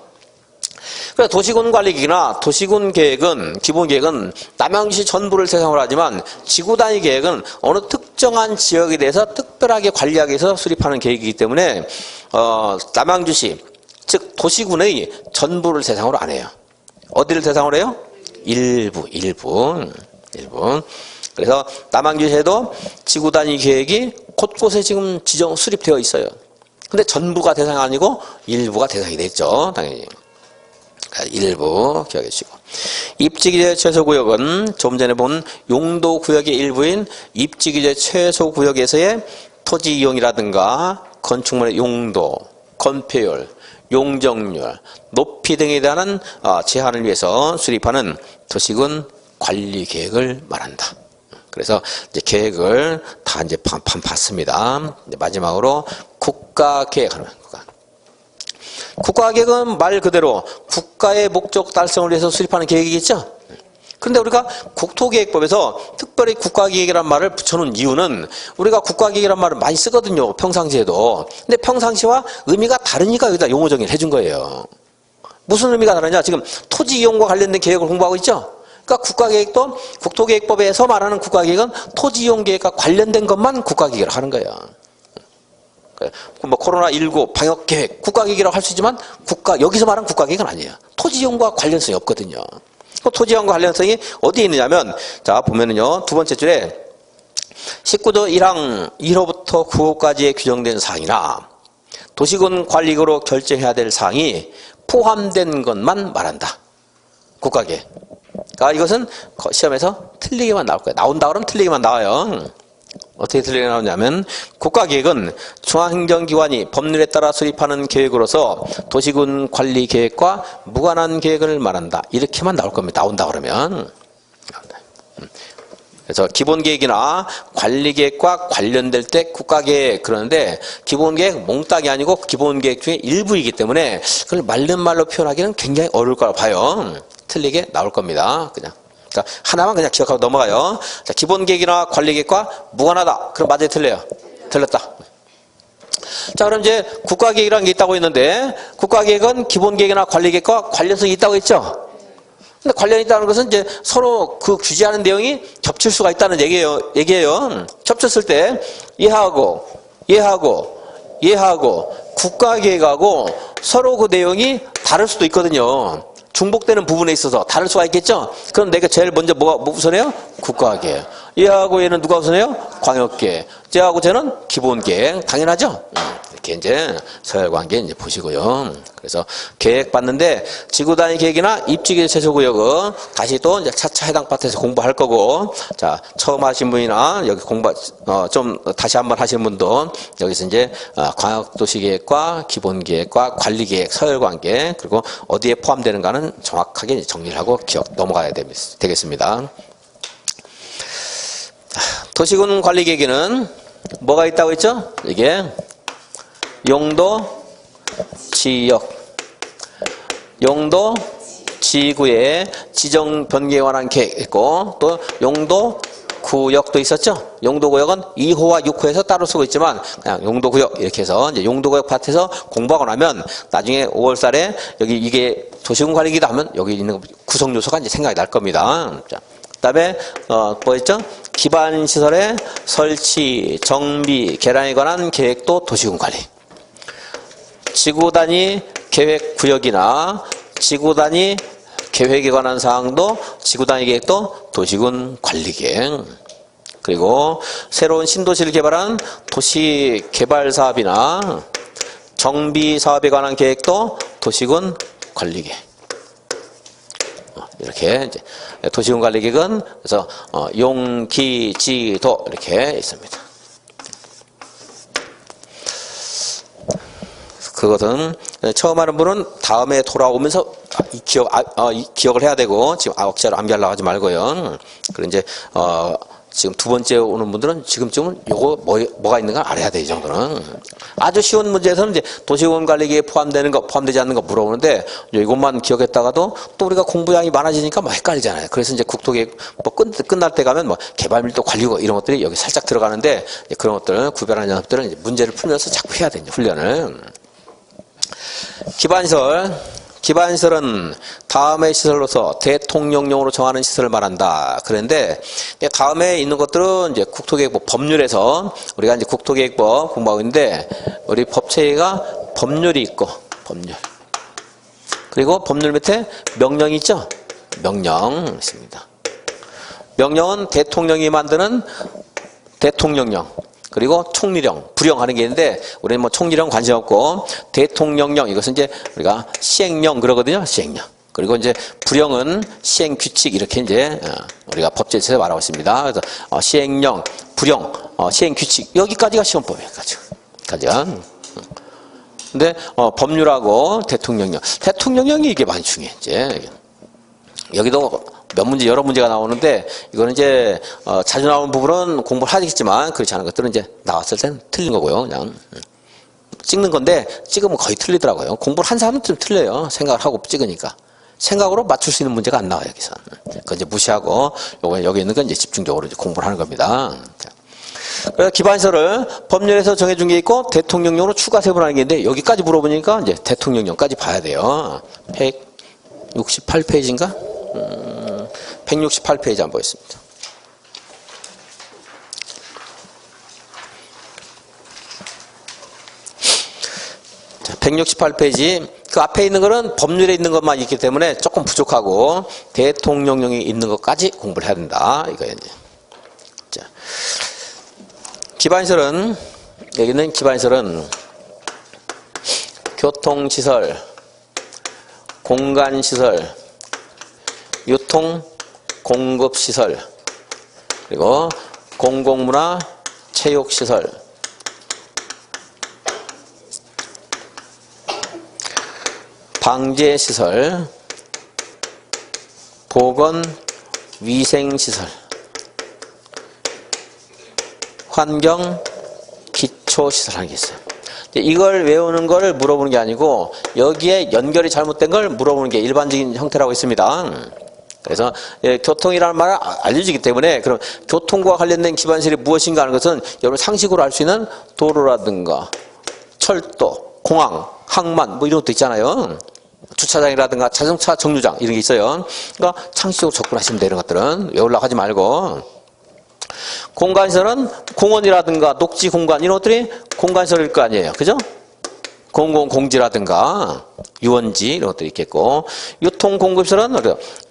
그래서 도시군 관리계획이나 도시군 계획은 기본 계획은 남양주시 전부를 대상으로 하지만 지구 단위 계획은 어느 특정한 지역에 대해서 특별하게 관리하기 위해서 수립하는 계획이기 때문에 남양주시 즉 도시군의 전부를 대상으로 안 해요. 어디를 대상으로 해요? 일부. 그래서 남양주시에도 지구 단위 계획이 곳곳에 지금 수립되어 있어요. 근데 전부가 대상이 아니고 일부가 대상이 됐죠. 당연히. 일부 기억해 주시고. 입지규제 최소구역은 좀 전에 본 용도구역의 일부인 입지규제 최소구역에서의 토지 이용이라든가 건축물의 용도, 건폐율, 용적률, 높이 등에 대한 제한을 위해서 수립하는 도시군 관리 계획을 말한다. 그래서 이제 계획을 다 이제 봤습니다. 마지막으로 국가계획하는 국가계획은 말 그대로 국가의 목적 달성을 위해서 수립하는 계획이겠죠? 그런데 우리가 국토계획법에서 특별히 국가계획이란 말을 붙여놓은 이유는 우리가 국가계획이란 말을 많이 쓰거든요. 평상시에도. 근데 평상시와 의미가 다르니까 여기다 용어 정의를 해준 거예요. 무슨 의미가 다르냐? 지금 토지 이용과 관련된 계획을 공부하고 있죠? 그러니까 국가계획도 국토계획법에서 말하는 국가계획은 토지 이용 계획과 관련된 것만 국가계획을 하는 거예요. 뭐 코로나19 방역 계획 국가계획이라고 할 수 있지만 여기서 말하는 국가계획은 아니에요. 토지 이용과 관련성이 없거든요. 그 토지 이용과 관련성이 어디에 있느냐면 자 보면은요 두 번째 줄에 19조 1항 1호부터 9호까지에 규정된 사항이나 도시군 관리구로 결정해야 될 사항이 포함된 것만 말한다. 국가계획. 그러니까 이것은 시험에서 틀리게만 나올 거예요. 나온다 그러면 틀리게만 나와요. 어떻게 틀리게 나오냐면 국가계획은 중앙행정기관이 법률에 따라 수립하는 계획으로서 도시군 관리 계획과 무관한 계획을 말한다. 이렇게만 나올 겁니다. 나온다 그러면. 그래서 기본계획이나 관리계획과 관련될 때 국가계획 그러는데 기본계획 몽땅이 아니고 기본계획 중에 일부이기 때문에 그걸 말른 말로 표현하기는 굉장히 어려울 거라 봐요. 틀리게 나올 겁니다. 그냥. 그러니까 하나만 그냥 기억하고 넘어가요. 자, 기본계획이나 관리계획과 무관하다. 그럼 맞아요, 틀려요? 틀렸다. 자, 그럼 이제 국가계획이라는 게 있다고 했는데 국가계획은 기본계획이나 관리계획과 관련성이 있다고 했죠? 근데 관련이 있다는 것은 이제 서로 그 규제하는 내용이 겹칠 수가 있다는 얘기예요. 겹쳤을 때 얘하고 국가계획하고 서로 그 내용이 다를 수도 있거든요. 중복되는 부분에 있어서 다를 수가 있겠죠? 그럼 내가 제일 먼저 뭐 우선해요? 국가계획. 얘하고 얘는 누가 우선해요? 광역계획. 쟤하고 쟤는 기본계획. 당연하죠? 이렇게 이제 서열관계 이제 보시고요. 그래서 계획 봤는데 지구단위 계획이나 입지규제 최소구역은 다시 또 이제 차차 해당 파트에서 공부할 거고, 자 처음 하신 분이나 여기 공부 좀 다시 한번 하시는 분도 여기서 이제 광역도시계획과 기본계획과 관리계획 서열관계 그리고 어디에 포함되는가는 정확하게 정리를 하고 기억 넘어가야 되겠습니다. 도시군 관리 계획에는 뭐가 있다고 했죠? 이게 용도, 지역, 용도, 지구의 지정 변경에 관한 계획 있고, 또 용도 구역도 있었죠. 용도구역은 2호와 6호에서 따로 쓰고 있지만 그냥 용도구역 이렇게 해서 이제 용도구역 파트에서 공부하고 나면 나중에 5월달에 여기 이게 도시군 관리기다 하면 여기 있는 구성 요소가 이제 생각이 날 겁니다. 자, 그다음에 뭐 있죠? 기반 시설의 설치, 정비, 개량에 관한 계획도 도시군 관리. 지구 단위 계획 구역이나 지구 단위 계획에 관한 사항도 지구 단위 계획도 도시군 관리 계획. 그리고 새로운 신도시를 개발한 도시 개발 사업이나 정비 사업에 관한 계획도 도시군 관리 계획. 이렇게 이제 도시군 관리 계획은 그래서 용, 기, 지, 도 이렇게 있습니다. 그것은 처음 하는 분은 다음에 돌아오면서 기억을 해야 되고 지금 억지로 암기하려고 하지 말고요. 그리고 이제 지금 두 번째 오는 분들은 지금쯤은 요거 뭐가 있는가 알아야 돼. 이 정도는 아주 쉬운 문제에서는 이제 도시군 관리계획에 포함되는 거 포함되지 않는 거 물어보는데 이것만 기억했다가도 또 우리가 공부량이 많아지니까 뭐 헷갈리잖아요. 그래서 이제 국토계획 뭐 끝날 때 가면 뭐 개발밀도 관리고 이런 것들이 여기 살짝 들어가는데 그런 것들은 구별하는 연습들은 이제 문제를 풀면서 자꾸 해야 돼. 훈련을. 기반시설은 다음의 시설로서 대통령령으로 정하는 시설을 말한다. 그런데 다음에 있는 것들은 이제 국토계획법 법률에서 우리가 이제 국토계획법 공부하고 있는데 우리 법체계가 법률이 있고 법률. 그리고 법률 밑에 명령이 있죠. 명령 있습니다. 명령은 대통령이 만드는 대통령령. 그리고 총리령, 부령하는 게 있는데 우리는 뭐 총리령 관심 없고 대통령령 이것은 이제 우리가 시행령 그러거든요. 시행령. 그리고 이제 부령은 시행 규칙 이렇게 이제 우리가 법제에서 말하고 있습니다. 그래서 시행령, 부령, 시행 규칙 여기까지가 시험법이에요. 까지가. 근데 법률하고 대통령령이 이게 많이 중요해. 이제 여기도 몇 문제 여러 문제가 나오는데 이거는 이제 자주 나오는 부분은 공부를 하겠지만 그렇지 않은 것들은 이제 나왔을 때는 틀린 거고요. 그냥 찍는 건데 찍으면 거의 틀리더라고요. 공부를 한 사람은 좀 틀려요. 생각을 하고 찍으니까 생각으로 맞출 수 있는 문제가 안 나와요. 여기서 그건 이제 무시하고 요거 여기 있는 건 이제 집중적으로 이제 공부를 하는 겁니다. 그래서 기반시설을 법률에서 정해준 게 있고 대통령령으로 추가 세분하는 게 있는데 여기까지 물어보니까 이제 대통령령까지 봐야 돼요. 168페이지인가? 168페이지 한번 보겠습니다. 자, 168페이지. 그 앞에 있는 거는 법률에 있는 것만 있기 때문에 조금 부족하고 대통령령이 있는 것까지 공부를 해야 된다. 이거예요. 자, 기반시설은 여기는 기반시설은 교통시설, 공간시설, 유통, 공급시설, 그리고 공공문화, 체육시설, 방제시설, 보건, 위생시설, 환경, 기초시설 하는 게 있어요. 이걸 외우는 걸 물어보는 게 아니고 여기에 연결이 잘못된 걸 물어보는 게 일반적인 형태라고 있습니다. 그래서 교통이라는 말을 알려지기 때문에 그럼 교통과 관련된 기반시설이 무엇인가 하는 것은 여러분 상식으로 알 수 있는 도로라든가 철도, 공항, 항만 뭐 이런 것도 있잖아요. 주차장이라든가 자동차 정류장 이런 게 있어요. 그러니까 상식적으로 접근하시면 되는 것들은 외우려고 하지 말고 공간시설은 공원이라든가 녹지 공간 이런 것들이 공간시설일 거 아니에요. 그죠? 공공공지라든가 유원지 이런 것들이 있겠고 유통공급시설은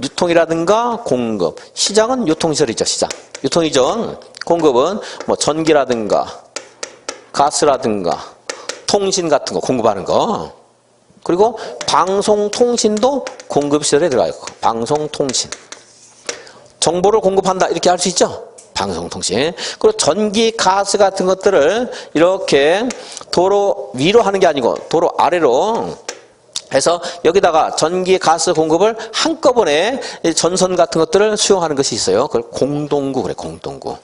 유통이라든가 공급 시장은 유통시설이죠. 시장 유통이죠. 공급은 뭐 전기라든가 가스라든가 통신 같은 거 공급하는 거 그리고 방송통신도 공급시설에 들어가 있고 방송통신 정보를 공급한다 이렇게 할 수 있죠. 방송통신 그리고 전기, 가스 같은 것들을 이렇게 도로 위로 하는 게 아니고 도로 아래로 해서 여기다가 전기, 가스 공급을 한꺼번에 전선 같은 것들을 수용하는 것이 있어요. 그걸 공동구 그래 공동구.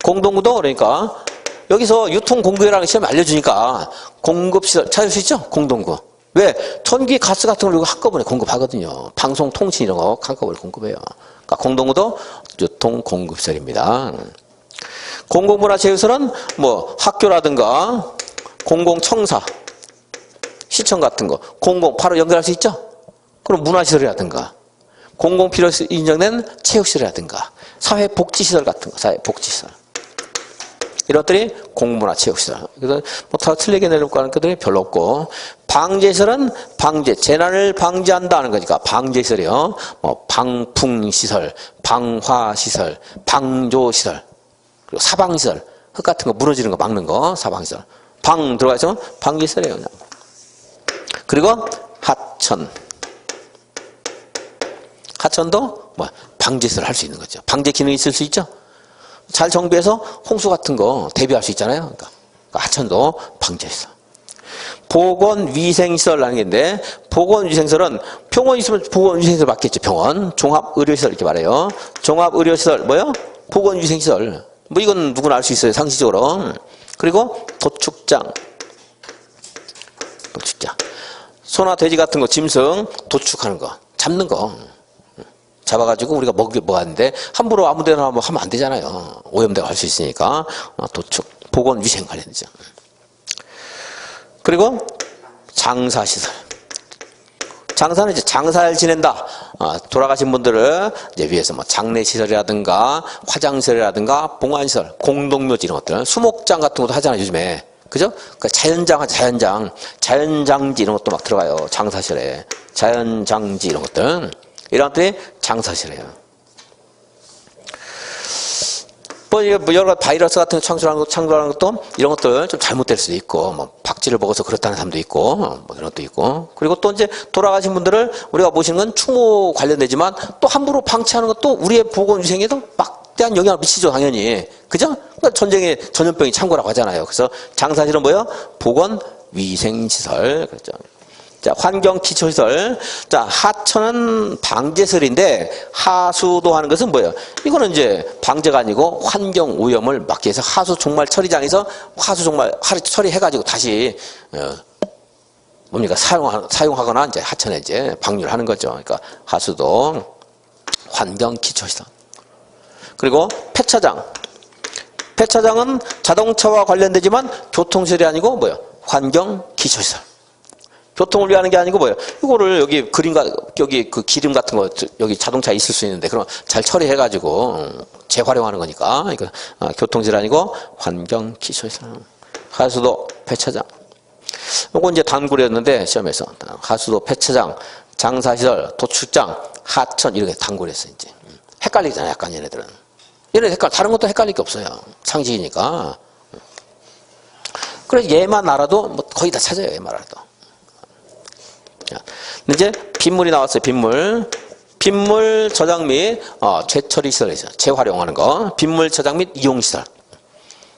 공동구도 그러니까 여기서 유통공급이라는 시험이 알려주니까 공급시설 찾을 수 있죠? 공동구. 왜? 전기, 가스 같은 걸 한꺼번에 공급하거든요. 방송, 통신 이런 거 한꺼번에 공급해요. 그러니까 공동구도 유통공급시설입니다. 공공문화체육시설은 뭐 학교라든가 공공청사, 시청 같은 거 공공 바로 연결할 수 있죠? 그럼 문화시설이라든가 공공필요 인정된 체육시설이라든가 사회복지시설 같은 거, 사회복지시설. 이런 것들이 공문화체육시설. 그래서 뭐 다 틀리게 내놓고 하는 것들이 별로 없고, 방제시설은 방제, 재난을 방지한다는 거니까 방제시설이요. 뭐 방풍시설, 방화시설, 방조시설, 그리고 사방시설, 흙 같은 거 무너지는 거 막는 거 사방시설. 방 들어가 있으면 방제시설이에요. 그냥. 그리고 하천. 하천도 뭐 방제시설 할 수 있는 거죠. 방제 기능이 있을 수 있죠. 잘 정비해서 홍수 같은 거 대비할 수 있잖아요. 그러니까 하천도 방제시설. 보건위생시설이라는 게 있는데, 보건위생시설은 병원 있으면 보건위생시설 맞겠죠. 병원. 종합의료시설 이렇게 말해요. 종합의료시설 뭐요? 보건위생시설. 뭐 이건 누구나 알 수 있어요. 상식적으로. 그리고 도축장. 도축장. 소나 돼지 같은 거 짐승 도축하는 거. 잡는 거. 잡아가지고 우리가 먹었는데 함부로 아무데나 뭐 하면 안 되잖아요. 오염되고 할 수 있으니까. 도축, 보건위생 관련이죠. 그리고 장사시설. 장사는 이제 장사를 지낸다. 돌아가신 분들을 이제 위해서 뭐 장례시설이라든가 화장시설이라든가 봉안시설, 공동묘지 이런 것들, 수목장 같은 것도 하잖아요, 요즘에. 그죠? 그러니까 자연장지 이런 것도 막 들어가요. 장사시설에. 자연장지 이런 것들. 이런 것들이 장사시설이에요. 뭐 여러 바이러스 같은 거 창조하는 것도 이런 것들 좀 잘못될 수도 있고, 뭐 박쥐를 먹어서 그렇다는 사람도 있고, 뭐 그런 것도 있고. 그리고 또 이제 돌아가신 분들을 우리가 모시는 건 추모 관련되지만 또 함부로 방치하는 것도 우리의 보건위생에도 막대한 영향을 미치죠, 당연히. 그죠? 그러니까 전쟁에 전염병이 창고라고 하잖아요. 그래서 장사시설은 뭐예요? 보건위생시설. 그렇죠. 자, 환경기초시설. 자, 하천은 방제설인데 하수도 하는 것은 뭐예요? 이거는 이제 방제가 아니고 환경오염을 막기 위해서 하수 종말 처리장에서 하수 종말 처리해가지고 다시 뭡니까? 사용하거나 이제 하천에 이제 방류를 하는 거죠. 그러니까 하수도 환경기초시설. 그리고 폐차장. 폐차장은 자동차와 관련되지만 교통시설이 아니고 뭐예요? 환경기초시설. 교통을 위하는 게 아니고 뭐예요? 이거를 여기 여기 그 기름 같은 거 여기 자동차에 있을 수 있는데 그럼 잘 처리해가지고 재활용하는 거니까 이거 교통질 아니고 환경 기초시설. 하수도 폐차장. 요거 이제 단골이었는데 시험에서 하수도 폐차장, 장사시설, 도축장, 하천 이렇게 단골이었어 이제. 헷갈리잖아요, 약간 얘네들은. 얘네 다른 것도 헷갈릴 게 없어요. 상식이니까. 그래서 얘만 알아도 뭐 거의 다 찾아요, 얘만 알아도. 이제 빗물이 나왔어요. 빗물 저장 및 재처리 시설이죠. 재활용하는 거. 빗물 저장 및 이용 시설.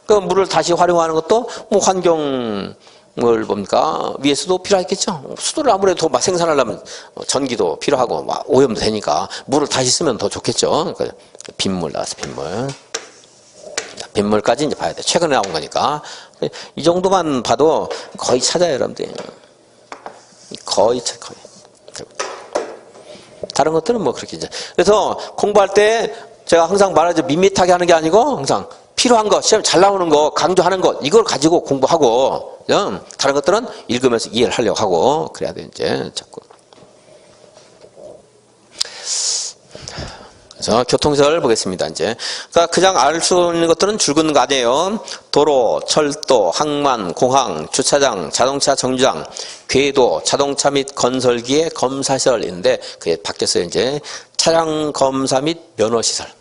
그 물을 다시 활용하는 것도 뭐 환경을 뭡니까 위해서도 필요하겠죠. 수도를 아무래도 더 생산하려면 전기도 필요하고 오염도 되니까 물을 다시 쓰면 더 좋겠죠. 그러니까 빗물 나왔어. 빗물까지 이제 봐야 돼. 최근에 나온 거니까 이 정도만 봐도 거의 찾아요, 여러분들. 거의. 다른 것들은 뭐 그렇게 이제. 그래서 공부할 때 제가 항상 말하죠. 밋밋하게 하는 게 아니고 항상 필요한 거, 시험 잘 나오는 거, 강조하는 것, 이걸 가지고 공부하고, 다른 것들은 읽으면서 이해를 하려고 하고, 그래야 돼, 이제, 자꾸. 그래서 교통시설 보겠습니다, 이제. 그러니까 그냥 알 수 있는 것들은 줄 긋는 거 아니에요. 도로, 철도, 항만, 공항, 주차장, 자동차 정류장, 궤도, 자동차 및 건설기의 검사시설인데, 그게 바뀌었어요, 이제. 차량 검사 및 면허시설.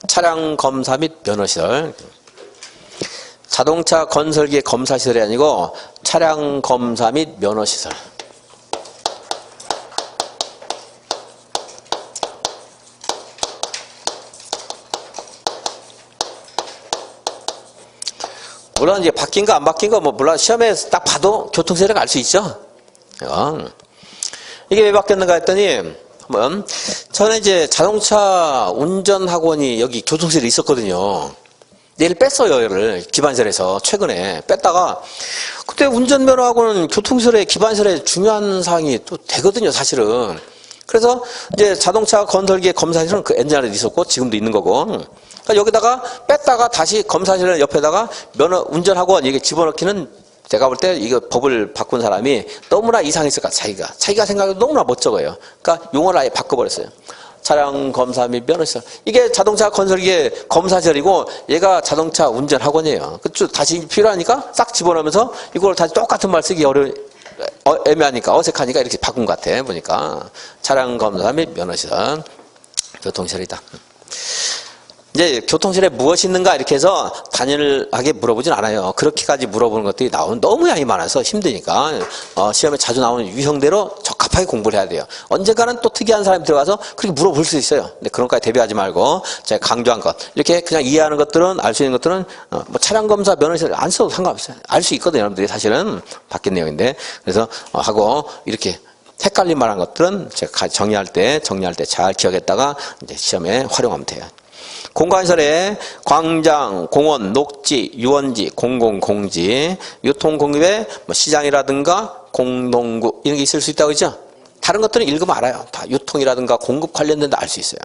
차량 검사 및 면허시설. 자동차 건설기의 검사시설이 아니고, 차량 검사 및 면허시설. 물론 이제 바뀐 거 안 바뀐 거 뭐 물론 시험에 딱 봐도 교통세례가 알 수 있죠. 이게 왜 바뀌었는가 했더니 한번 전에 이제 자동차 운전 학원이 여기 교통실에 있었거든요. 얘를 뺐어요, 얘를. 기반설에서. 최근에. 뺐다가, 그때 운전면허 학원은 교통실에, 기반설에 중요한 사항이 또 되거든요, 사실은. 그래서 이제 자동차 건설기의 검사실은 그 옛날에도 있었고, 지금도 있는 거고. 그러니까 여기다가 뺐다가 다시 검사실 옆에다가 면허, 운전학원 이게 집어넣기는 제가 볼 때 이거 법을 바꾼 사람이 너무나 이상했을 것 같아요, 자기가 생각해도 너무나 멋쩍어요. 그러니까 용어를 아예 바꿔버렸어요. 차량 검사 및 면허시설. 이게 자동차 건설기의 검사절이고 얘가 자동차 운전학원이에요. 그쵸? 다시 필요하니까 싹 집어넣으면서 이걸 다시 똑같은 말 쓰기 애매하니까 어색하니까 이렇게 바꾼 것 같아 보니까. 차량 검사 및 면허시설 교통시설이다. 이제 교통실에 무엇이 있는가 이렇게 해서 단일하게 물어보진 않아요. 그렇게까지 물어보는 것들이 나오는 너무 양이 많아서 힘드니까 시험에 자주 나오는 유형대로 적합하게 공부를 해야 돼요. 언젠가는 또 특이한 사람이 들어가서 그렇게 물어볼 수 있어요. 근데 그런 것까지 대비하지 말고 제가 강조한 것 이렇게 그냥 이해하는 것들은 알 수 있는 것들은 뭐 차량검사 면허시설 안 써도 상관없어요. 알 수 있거든요. 여러분들이 사실은 바뀐 내용인데 그래서 하고 이렇게 헷갈릴 만한 것들은 제가 정리할 때 잘 기억했다가 이제 시험에 활용하면 돼요. 공간시설에 광장, 공원, 녹지, 유원지, 공공공지, 유통공급에 뭐 시장이라든가 공동구 이런 게 있을 수 있다고 했죠. 다른 것들은 읽으면 알아요. 다 유통이라든가 공급 관련된 데 알 수 있어요.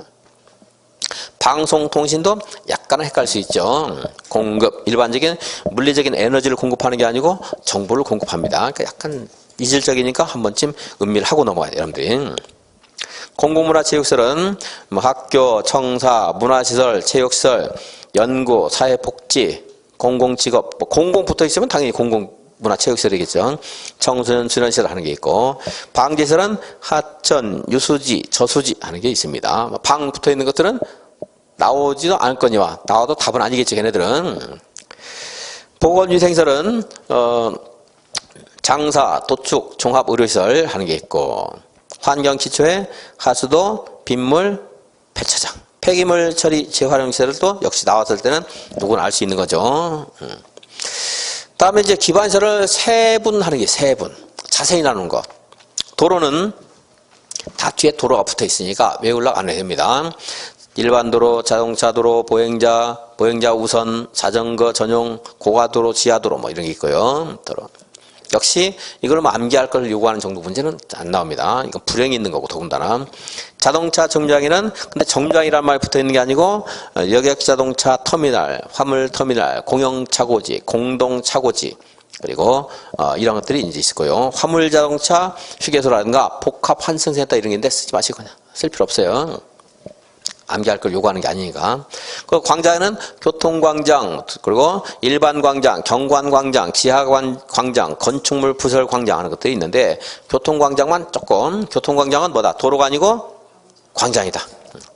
방송통신도 약간은 헷갈릴 수 있죠. 공급, 일반적인 물리적인 에너지를 공급하는 게 아니고 정보를 공급합니다. 그러니까 약간 이질적이니까 한 번쯤 음미를 하고 넘어가야 돼요, 여러분들이. 공공문화체육시설은 뭐 학교, 청사, 문화시설, 체육시설, 연구, 사회복지, 공공직업, 뭐 공공 붙어있으면 당연히 공공문화체육시설이겠죠. 청소년, 수련시설 하는 게 있고 방지시설은 하천, 유수지, 저수지 하는 게 있습니다. 방 붙어있는 것들은 나오지도 않을 거니와 나와도 답은 아니겠죠, 걔네들은. 보건위생시설은 장사, 도축, 종합의료시설 하는 게 있고 환경기초에 하수도, 빗물, 폐차장, 폐기물 처리 재활용시설도 역시 나왔을 때는 누구나 알 수 있는 거죠. 다음에 이제 기반시설을 세분하는 게 세분. 자세히 나누는 거. 도로는 다 뒤에 도로가 붙어 있으니까 외우려고 안 해야 됩니다. 일반 도로, 자동차 도로, 보행자 우선, 자전거 전용, 고가도로, 지하도로 뭐 이런 게 있고요. 도로. 역시 이걸 뭐 암기할 걸 요구하는 정도 문제는 안 나옵니다. 이건 불행이 있는 거고 더군다나. 자동차 정류장에는 근데 정류장이라는 말이 붙어 있는 게 아니고 여객자동차 터미널, 화물터미널, 공영차고지, 공동차고지 그리고 이런 것들이 이제 있을 거예요. 화물자동차 휴게소라든가 복합환승센터 이런 게 있는데 쓰지 마시고 그냥 쓸 필요 없어요. 암기할 걸 요구하는 게 아니니까. 그 광장에는 교통광장, 그리고 일반광장, 경관광장, 지하광장, 건축물 부설 광장 하는 것들이 있는데 교통광장만 조금, 교통광장은 뭐다? 도로가 아니고 광장이다.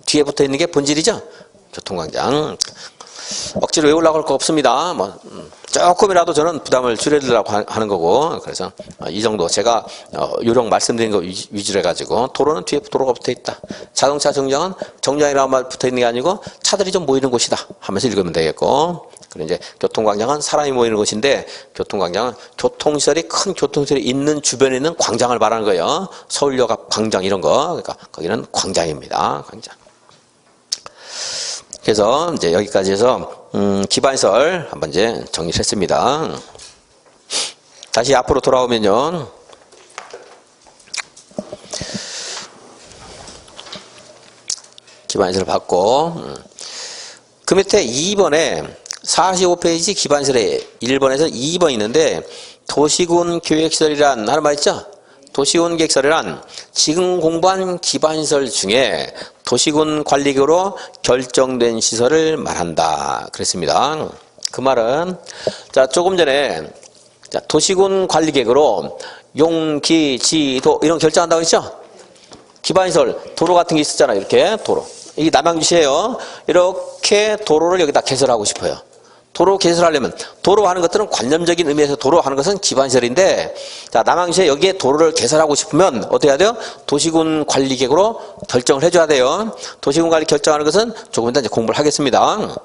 뒤에 붙어 있는 게 본질이죠? 교통광장. 억지로 외우려고 할 거 없습니다. 뭐 조금이라도 저는 부담을 줄여드리려고 하는 거고 그래서 이 정도 제가 요령 말씀드린 거 위주로 해가지고 도로는 뒤에 도로가 붙어있다. 자동차 정류장은 정류장이라는 말 붙어있는 게 아니고 차들이 좀 모이는 곳이다 하면서 읽으면 되겠고 그리고 이제 교통광장은 사람이 모이는 곳인데 교통광장은 교통시설이 큰 교통시설이 있는 주변에 있는 광장을 말하는 거예요. 서울역 앞 광장 이런 거 그러니까 거기는 광장입니다. 광장. 그래서 이제 여기까지 해서 기반시설 한번 이제 정리했습니다. 다시 앞으로 돌아오면요. 기반시설 받고 그 밑에 2번에 45페이지 기반시설에 1번에서 2번 있는데 도시군 계획시설이란 하는 말 있죠? 도시군 계획시설이란 지금 공부한 기반시설 중에 도시군 관리계획으로 결정된 시설을 말한다. 그랬습니다. 그 말은 자 조금 전에 자, 도시군 관리계획으로 용, 기, 지, 도 이런 거 결정한다고 했죠? 기반시설 도로 같은 게 있었잖아요. 이렇게 도로. 이게 남양주시예요. 이렇게 도로를 여기다 개설하고 싶어요. 도로 개설하려면 도로 하는 것들은 관념적인 의미에서 도로 하는 것은 기반시설인데 자 남양주시에 여기에 도로를 개설하고 싶으면 어떻게 해야 돼요? 도시군 관리계획으로 결정을 해줘야 돼요. 도시군 관리 결정하는 것은 조금 이따 이제 공부를 하겠습니다.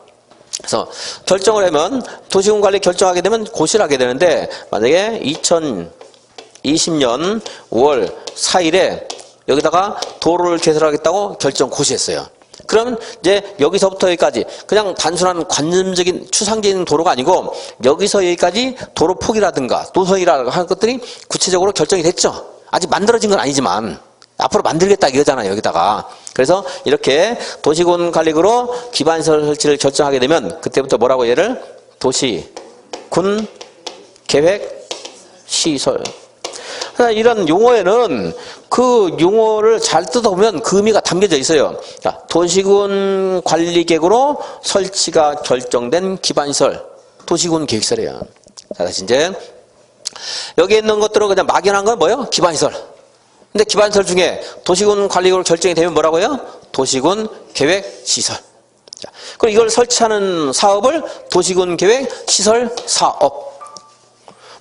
그래서 결정을 하면 도시군 관리 결정하게 되면 고시를 하게 되는데 만약에 2020년 5월 4일에 여기다가 도로를 개설하겠다고 결정 고시했어요. 그러면 이제 여기서부터 여기까지 그냥 단순한 관념적인 추상적인 도로가 아니고 여기서 여기까지 도로 폭이라든가 노선이라든가 하는 것들이 구체적으로 결정이 됐죠. 아직 만들어진 건 아니지만 앞으로 만들겠다 이거잖아요, 여기다가. 그래서 이렇게 도시군 관리구로 기반시설 설치를 결정하게 되면 그때부터 뭐라고 얘를 도시군 계획 시설. 이런 용어에는 그 용어를 잘 뜯어보면 그 의미가 담겨져 있어요. 자, 도시군 관리계획으로 설치가 결정된 기반시설, 도시군 계획시설이에요. 자, 다시 이제 여기 있는 것들은 그냥 막연한 건 뭐예요? 기반시설. 근데 기반시설 중에 도시군 관리계획으로 결정이 되면 뭐라고요? 도시군 계획시설. 자, 그리고 이걸 설치하는 사업을 도시군 계획시설 사업.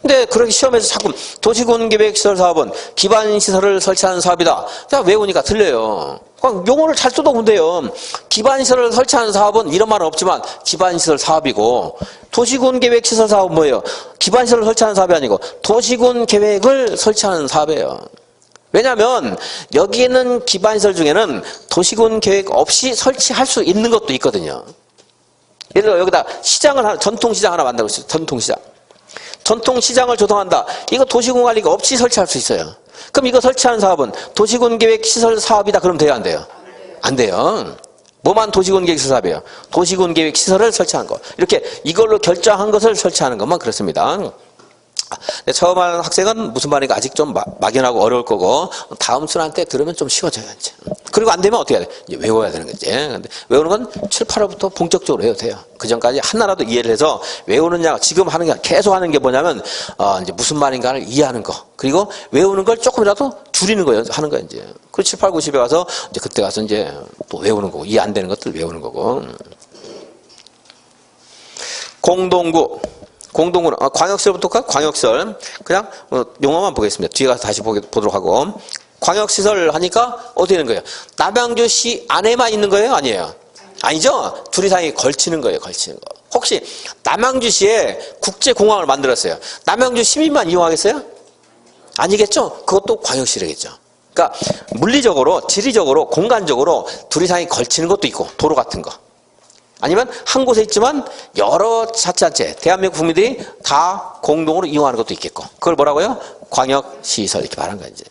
근데 그렇게 시험에서 자꾸 도시군 계획시설 사업은 기반시설을 설치하는 사업이다. 자, 외우니까 틀려요. 용어를 잘 뜯어보면 돼요. 기반시설을 설치하는 사업은 이런 말은 없지만 기반시설 사업이고 도시군 계획시설 사업은 뭐예요? 기반시설을 설치하는 사업이 아니고 도시군 계획을 설치하는 사업이에요. 왜냐하면 여기 있는 기반시설 중에는 도시군 계획 없이 설치할 수 있는 것도 있거든요. 예를 들어 여기다 시장을 전통시장 하나 만들고 있어요. 전통시장. 전통시장을 조성한다. 이거 도시군 관리가 없이 설치할 수 있어요. 그럼 이거 설치하는 사업은 도시군 계획 시설 사업이다. 그럼 돼요, 안 돼요? 안 돼요. 뭐만 도시군 계획 시설 사업이에요? 도시군 계획 시설을 설치하는 거. 이렇게 이걸로 결정한 것을 설치하는 것만 그렇습니다. 처음 하는 학생은 무슨 말인가 아직 좀 막연하고 어려울 거고 다음 순환 때 들으면 좀 쉬워져요. 이제. 그리고 안 되면 어떻게 해야 돼? 이제 외워야 되는 거지. 근데 외우는 건 7, 8월부터 본격적으로 해도 돼요. 그 전까지 하나라도 이해를 해서 외우느냐 지금 하는 게 계속 하는 게 뭐냐면 이제 무슨 말인가를 이해하는 거. 그리고 외우는 걸 조금이라도 줄이는 거예요. 하는 거예요. 이제. 그 7, 8, 90에 가서 이제 그때 가서 이제 또 외우는 거고 이해 안 되는 것들 외우는 거고. 공동구. 공동구는 광역시설부터 할까요? 광역시설. 그냥 용어만 보겠습니다. 뒤에 가서 다시 보도록 하고. 광역시설 하니까 어떻게 되는 거예요? 남양주시 안에만 있는 거예요? 아니에요? 아니죠? 둘이 사이에 걸치는 거예요. 걸치는 거. 혹시 남양주시에 국제공항을 만들었어요. 남양주 시민만 이용하겠어요? 아니겠죠? 그것도 광역시라겠죠. 그러니까 물리적으로, 지리적으로, 공간적으로 둘이 사이에 걸치는 것도 있고 도로 같은 거. 아니면 한 곳에 있지만 여러 자치단체, 대한민국 국민들이 다 공동으로 이용하는 것도 있겠고. 그걸 뭐라고요? 광역시설 이렇게 말하는 거예요. 이제.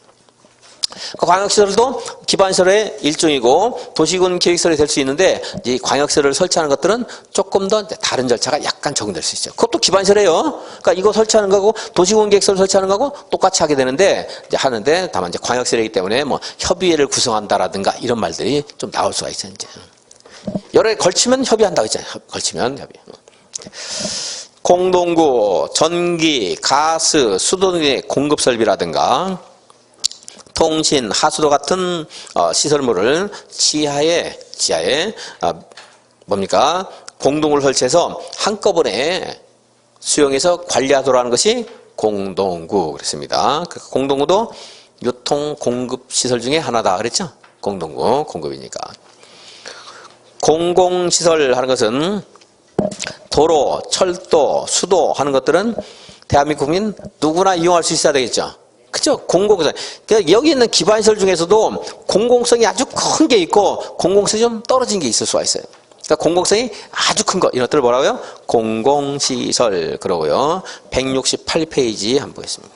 그 광역시설도 기반시설의 일종이고 도시군 계획시설이 될 수 있는데 이 광역시설을 설치하는 것들은 조금 더 다른 절차가 약간 적용될 수 있죠. 그것도 기반시설이에요. 그러니까 이거 설치하는 거고 도시군 계획시설 설치하는 거고 똑같이 하게 되는데 이제 하는데 다만 이제 광역시설이기 때문에 뭐 협의회를 구성한다라든가 이런 말들이 좀 나올 수가 있어요. 이제. 여러 개 걸치면 협의한다고 했잖아요. 걸치면 협의. 공동구, 전기, 가스, 수도 등의 공급 설비라든가 통신, 하수도 같은 시설물을 지하에 뭡니까? 공동구를 설치해서 한꺼번에 수용해서 관리하도록 하는 것이 공동구 그랬습니다. 공동구도 유통 공급 시설 중에 하나다 그랬죠? 공동구 공급이니까. 공공시설 하는 것은 도로, 철도, 수도 하는 것들은 대한민국 국민 누구나 이용할 수 있어야 되겠죠. 그죠? 공공시설. 그러니까 여기 있는 기반시설 중에서도 공공성이 아주 큰 게 있고 공공성이 좀 떨어진 게 있을 수가 있어요. 그러니까 공공성이 아주 큰 거, 이런 것들을 뭐라고요? 공공시설 그러고요. 168페이지 한번 보겠습니다.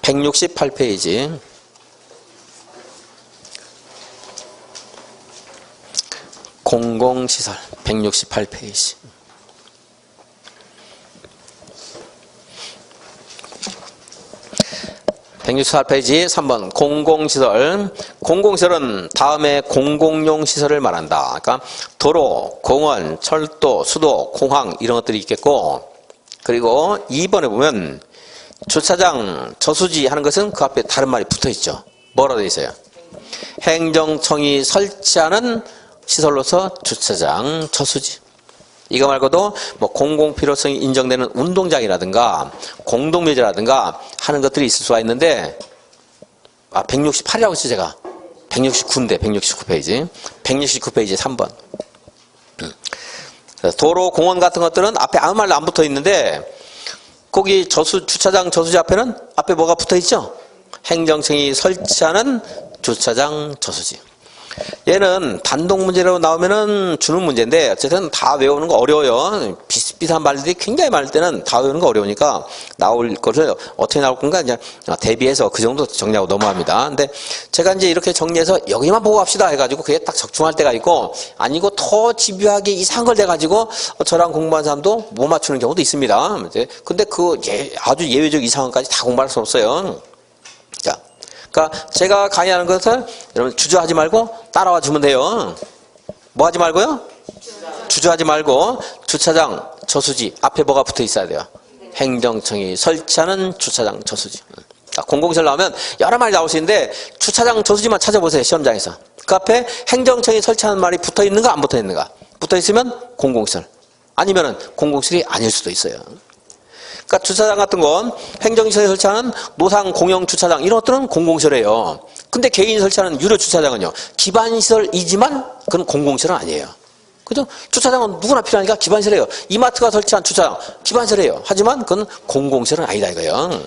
168페이지. 공공시설 168페이지. (168페이지) 3번 공공시설. 공공시설은 다음에 공공용 시설을 말한다. 그러니까 도로, 공원, 철도, 수도, 공항 이런 것들이 있겠고, 그리고 2번에 보면 주차장, 저수지 하는 것은 그 앞에 다른 말이 붙어있죠. 뭐라고 되어 있어요? 행정청이 설치하는 시설로서 주차장, 저수지. 이거 말고도 뭐 공공 필요성이 인정되는 운동장이라든가 공동묘지라든가 하는 것들이 있을 수가 있는데 168이라고 했죠 제가. 169인데 169페이지. 169페이지 3번. 도로, 공원 같은 것들은 앞에 아무 말도 안 붙어 있는데 거기 주차장, 저수지 앞에는 앞에 뭐가 붙어 있죠? 행정청이 설치하는 주차장 저수지. 얘는 단독 문제로 나오면은 주는 문제인데 어쨌든 다 외우는 거 어려워요. 비슷비슷한 말들이 굉장히 많을 때는 다 외우는 거 어려우니까 나올 것을 어떻게 나올 건가 이제 대비해서 그 정도 정리하고 넘어갑니다. 근데 제가 이제 이렇게 정리해서 여기만 보고 합시다 해가지고 그게 딱 적중할 때가 있고 아니고 더 집요하게 이상한 걸 내가지고 저랑 공부한 사람도 못 맞추는 경우도 있습니다. 근데 그 아주 예외적 이상한 것까지 다 공부할 수 없어요. 자. 그러니까 제가 강의하는 것을 여러분 주저하지 말고 따라와 주면 돼요. 뭐 하지 말고요? 주저하지 말고 주차장 저수지 앞에 뭐가 붙어 있어야 돼요? 행정청이 설치하는 주차장 저수지. 공공시설 나오면 여러 말이 나올 수 있는데 주차장 저수지만 찾아보세요. 시험장에서. 그 앞에 행정청이 설치하는 말이 붙어 있는가 안 붙어 있는가? 붙어 있으면 공공시설. 아니면은 공공시설이 아닐 수도 있어요. 그러니까 주차장 같은 건 행정시설에 설치하는 노상 공영 주차장 이런 것들은 공공시설이에요. 근데 개인이 설치하는 유료 주차장은요. 기반시설이지만 그건 공공시설은 아니에요. 그죠? 주차장은 누구나 필요하니까 기반시설이에요. 이마트가 설치한 주차장 기반시설이에요. 하지만 그건 공공시설은 아니다 이거예요.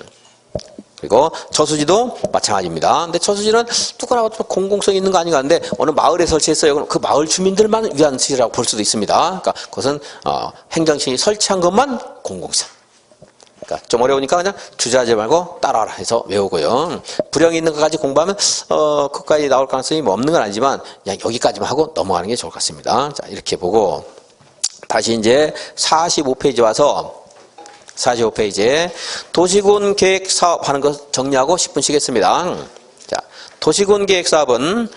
그리고 저수지도 마찬가지입니다. 근데 저수지는 누구나 공공성이 있는 거 아닌가 하는데 어느 마을에 설치했어요. 그럼 그 마을 주민들만 위한 시설이라고 볼 수도 있습니다. 그러니까 그것은 행정시설이 설치한 것만 공공시설. 그러니까 좀 어려우니까 그냥 주저하지 말고 따라하라 해서 외우고요. 불형이 있는 것까지 공부하면 그까지 나올 가능성이 뭐 없는 건 아니지만 그냥 여기까지만 하고 넘어가는 게 좋을 것 같습니다. 자, 이렇게 보고 다시 이제 45페이지 와서 45페이지에 도시군 계획 사업 하는 거 정리하고 10분 쉬겠습니다. 자, 도시군 계획 사업은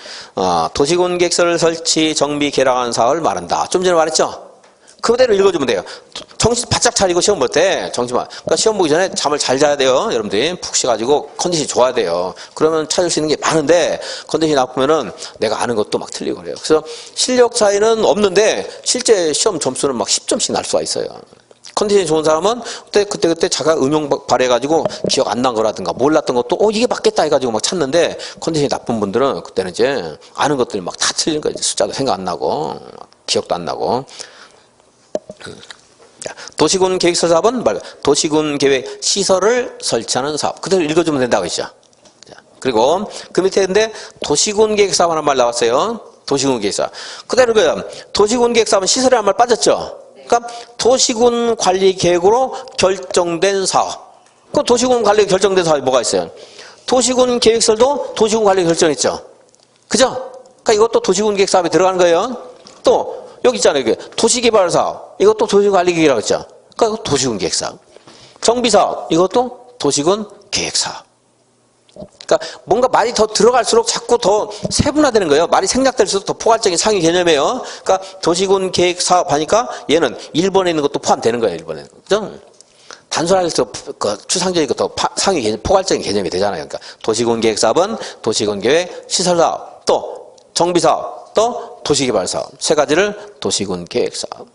도시군 계획서를 설치, 정비, 개량하는 사업을 말한다. 좀 전에 말했죠? 그대로 읽어주면 돼요. 정신 바짝 차리고 시험 볼 때 정신만. 그러니까 시험 보기 전에 잠을 잘 자야 돼요. 여러분들이 푹 쉬가지고 컨디션이 좋아야 돼요. 그러면 찾을 수 있는 게 많은데 컨디션이 나쁘면은 내가 아는 것도 막 틀리고 그래요. 그래서 실력 차이는 없는데 실제 시험 점수는 막 10점씩 날 수가 있어요. 컨디션이 좋은 사람은 그때 자가 응용 발휘해가지고 기억 안 난 거라든가 몰랐던 것도 이게 맞겠다 해가지고 막 찾는데 컨디션이 나쁜 분들은 그때는 이제 아는 것들이 막 다 틀린 거예요. 숫자도 생각 안 나고 기억도 안 나고. 도시군 계획서 사업은 도시군 계획 시설을 설치하는 사업. 그대로 읽어주면 된다고 했죠. 그리고 그 밑에 근데 도시군 계획 사업 하는 말 나왔어요. 도시군 계획 사업. 그대로 도시군 계획 사업은 시설이라는 말 빠졌죠. 그러니까 도시군 관리 계획으로 결정된 사업. 그 도시군 관리 결정된 사업이 뭐가 있어요? 도시군 계획설도 도시군 관리 결정했죠. 그죠? 그러니까 이것도 도시군 계획 사업에 들어가는 거예요. 또 여기 있잖아요. 이게 도시개발 사업. 이것도 도시관리 계획이라고 했죠. 그러니까 도시군 계획 사업. 정비 사업. 이것도 도시군 계획 사업. 그러니까 뭔가 말이 더 들어갈수록 자꾸 더 세분화되는 거예요. 말이 생략될수록 더 포괄적인 상위 개념이에요. 그러니까 도시군 계획 사업 하니까 얘는 1번에 있는 것도 포함되는 거예요. 1번에. 그죠? 단순하게 그 추상적인 것도 상위 개념, 포괄적인 개념이 되잖아요. 그러니까 도시군 계획 사업은 도시군 계획 시설 사업, 또 정비 사업, 또 도시개발 사업. 세 가지를 도시군 계획 사업.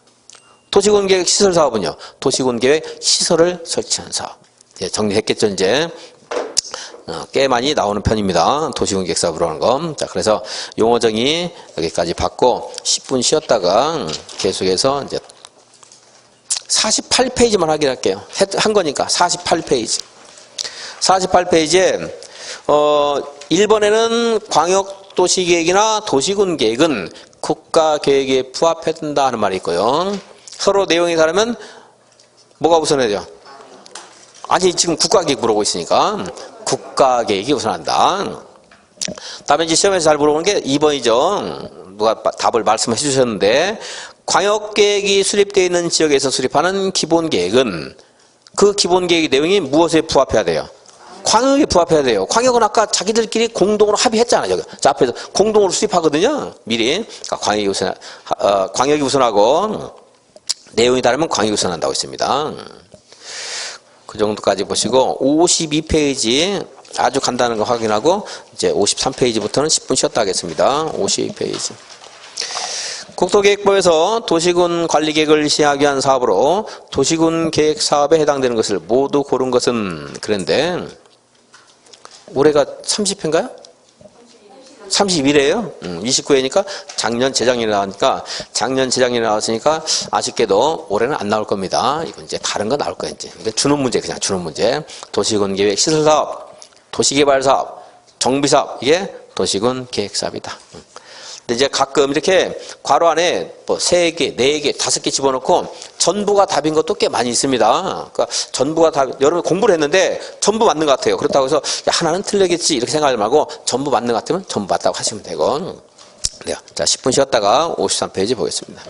도시군 계획 시설 사업은요. 도시군 계획 시설을 설치한 사업. 예, 정리했겠죠, 이제. 꽤 많이 나오는 편입니다. 도시군 계획 사업으로 하는 거. 자, 그래서 용어 정의 여기까지 받고 10분 쉬었다가 계속해서 이제 48페이지만 확인할게요. 한 거니까 48페이지. 48페이지에 1번에는 광역도시계획이나 도시군 계획은 국가계획에 부합해야 된다 하는 말이 있고요. 서로 내용이 다르면 뭐가 우선해야죠? 아니 지금 국가계획 물어보고 있으니까 국가계획이 우선한다. 다음에 이제 시험에서 잘 물어보는 게 2번이죠. 누가 답을 말씀해 주셨는데 광역계획이 수립되어 있는 지역에서 수립하는 기본계획은 그 기본계획의 내용이 무엇에 부합해야 돼요? 광역에 부합해야 돼요. 광역은 아까 자기들끼리 공동으로 합의했잖아요. 자, 앞에서 공동으로 수립하거든요. 미리. 그러니까 광역이 우선하고 내용이 다르면 광역이 우선한다고 했습니다. 그 정도까지 보시고 52페이지 아주 간단한 거 확인하고 이제 53페이지부터는 10분 쉬었다 하겠습니다. 52페이지. 국토계획법에서 도시군 관리계획을 시행하기 위한 사업으로 도시군 계획 사업에 해당되는 것을 모두 고른 것은 그런데 올해가 30회인가요? 31회예요. 29회니까 작년 재작년에 나왔으니까 작년 재작년에 나왔으니까 아쉽게도 올해는 안 나올 겁니다. 이건 이제 다른 거 나올 거예요. 이제 근데 주는 문제 그냥 주는 문제. 도시군 계획 시설 사업 도시개발사업, 정비사업, 이게 도시군 계획사업이다. 근데 이제 가끔 이렇게 괄호 안에 뭐 3개, 4개, 5개 집어넣고 전부가 답인 것도 꽤 많이 있습니다. 그러니까 전부가 답, 여러분 공부를 했는데 전부 맞는 것 같아요. 그렇다고 해서 야, 하나는 틀리겠지 이렇게 생각하지 말고 전부 맞는 것 같으면 전부 맞다고 하시면 되고. 네. 자, 10분 쉬었다가 53페이지 보겠습니다.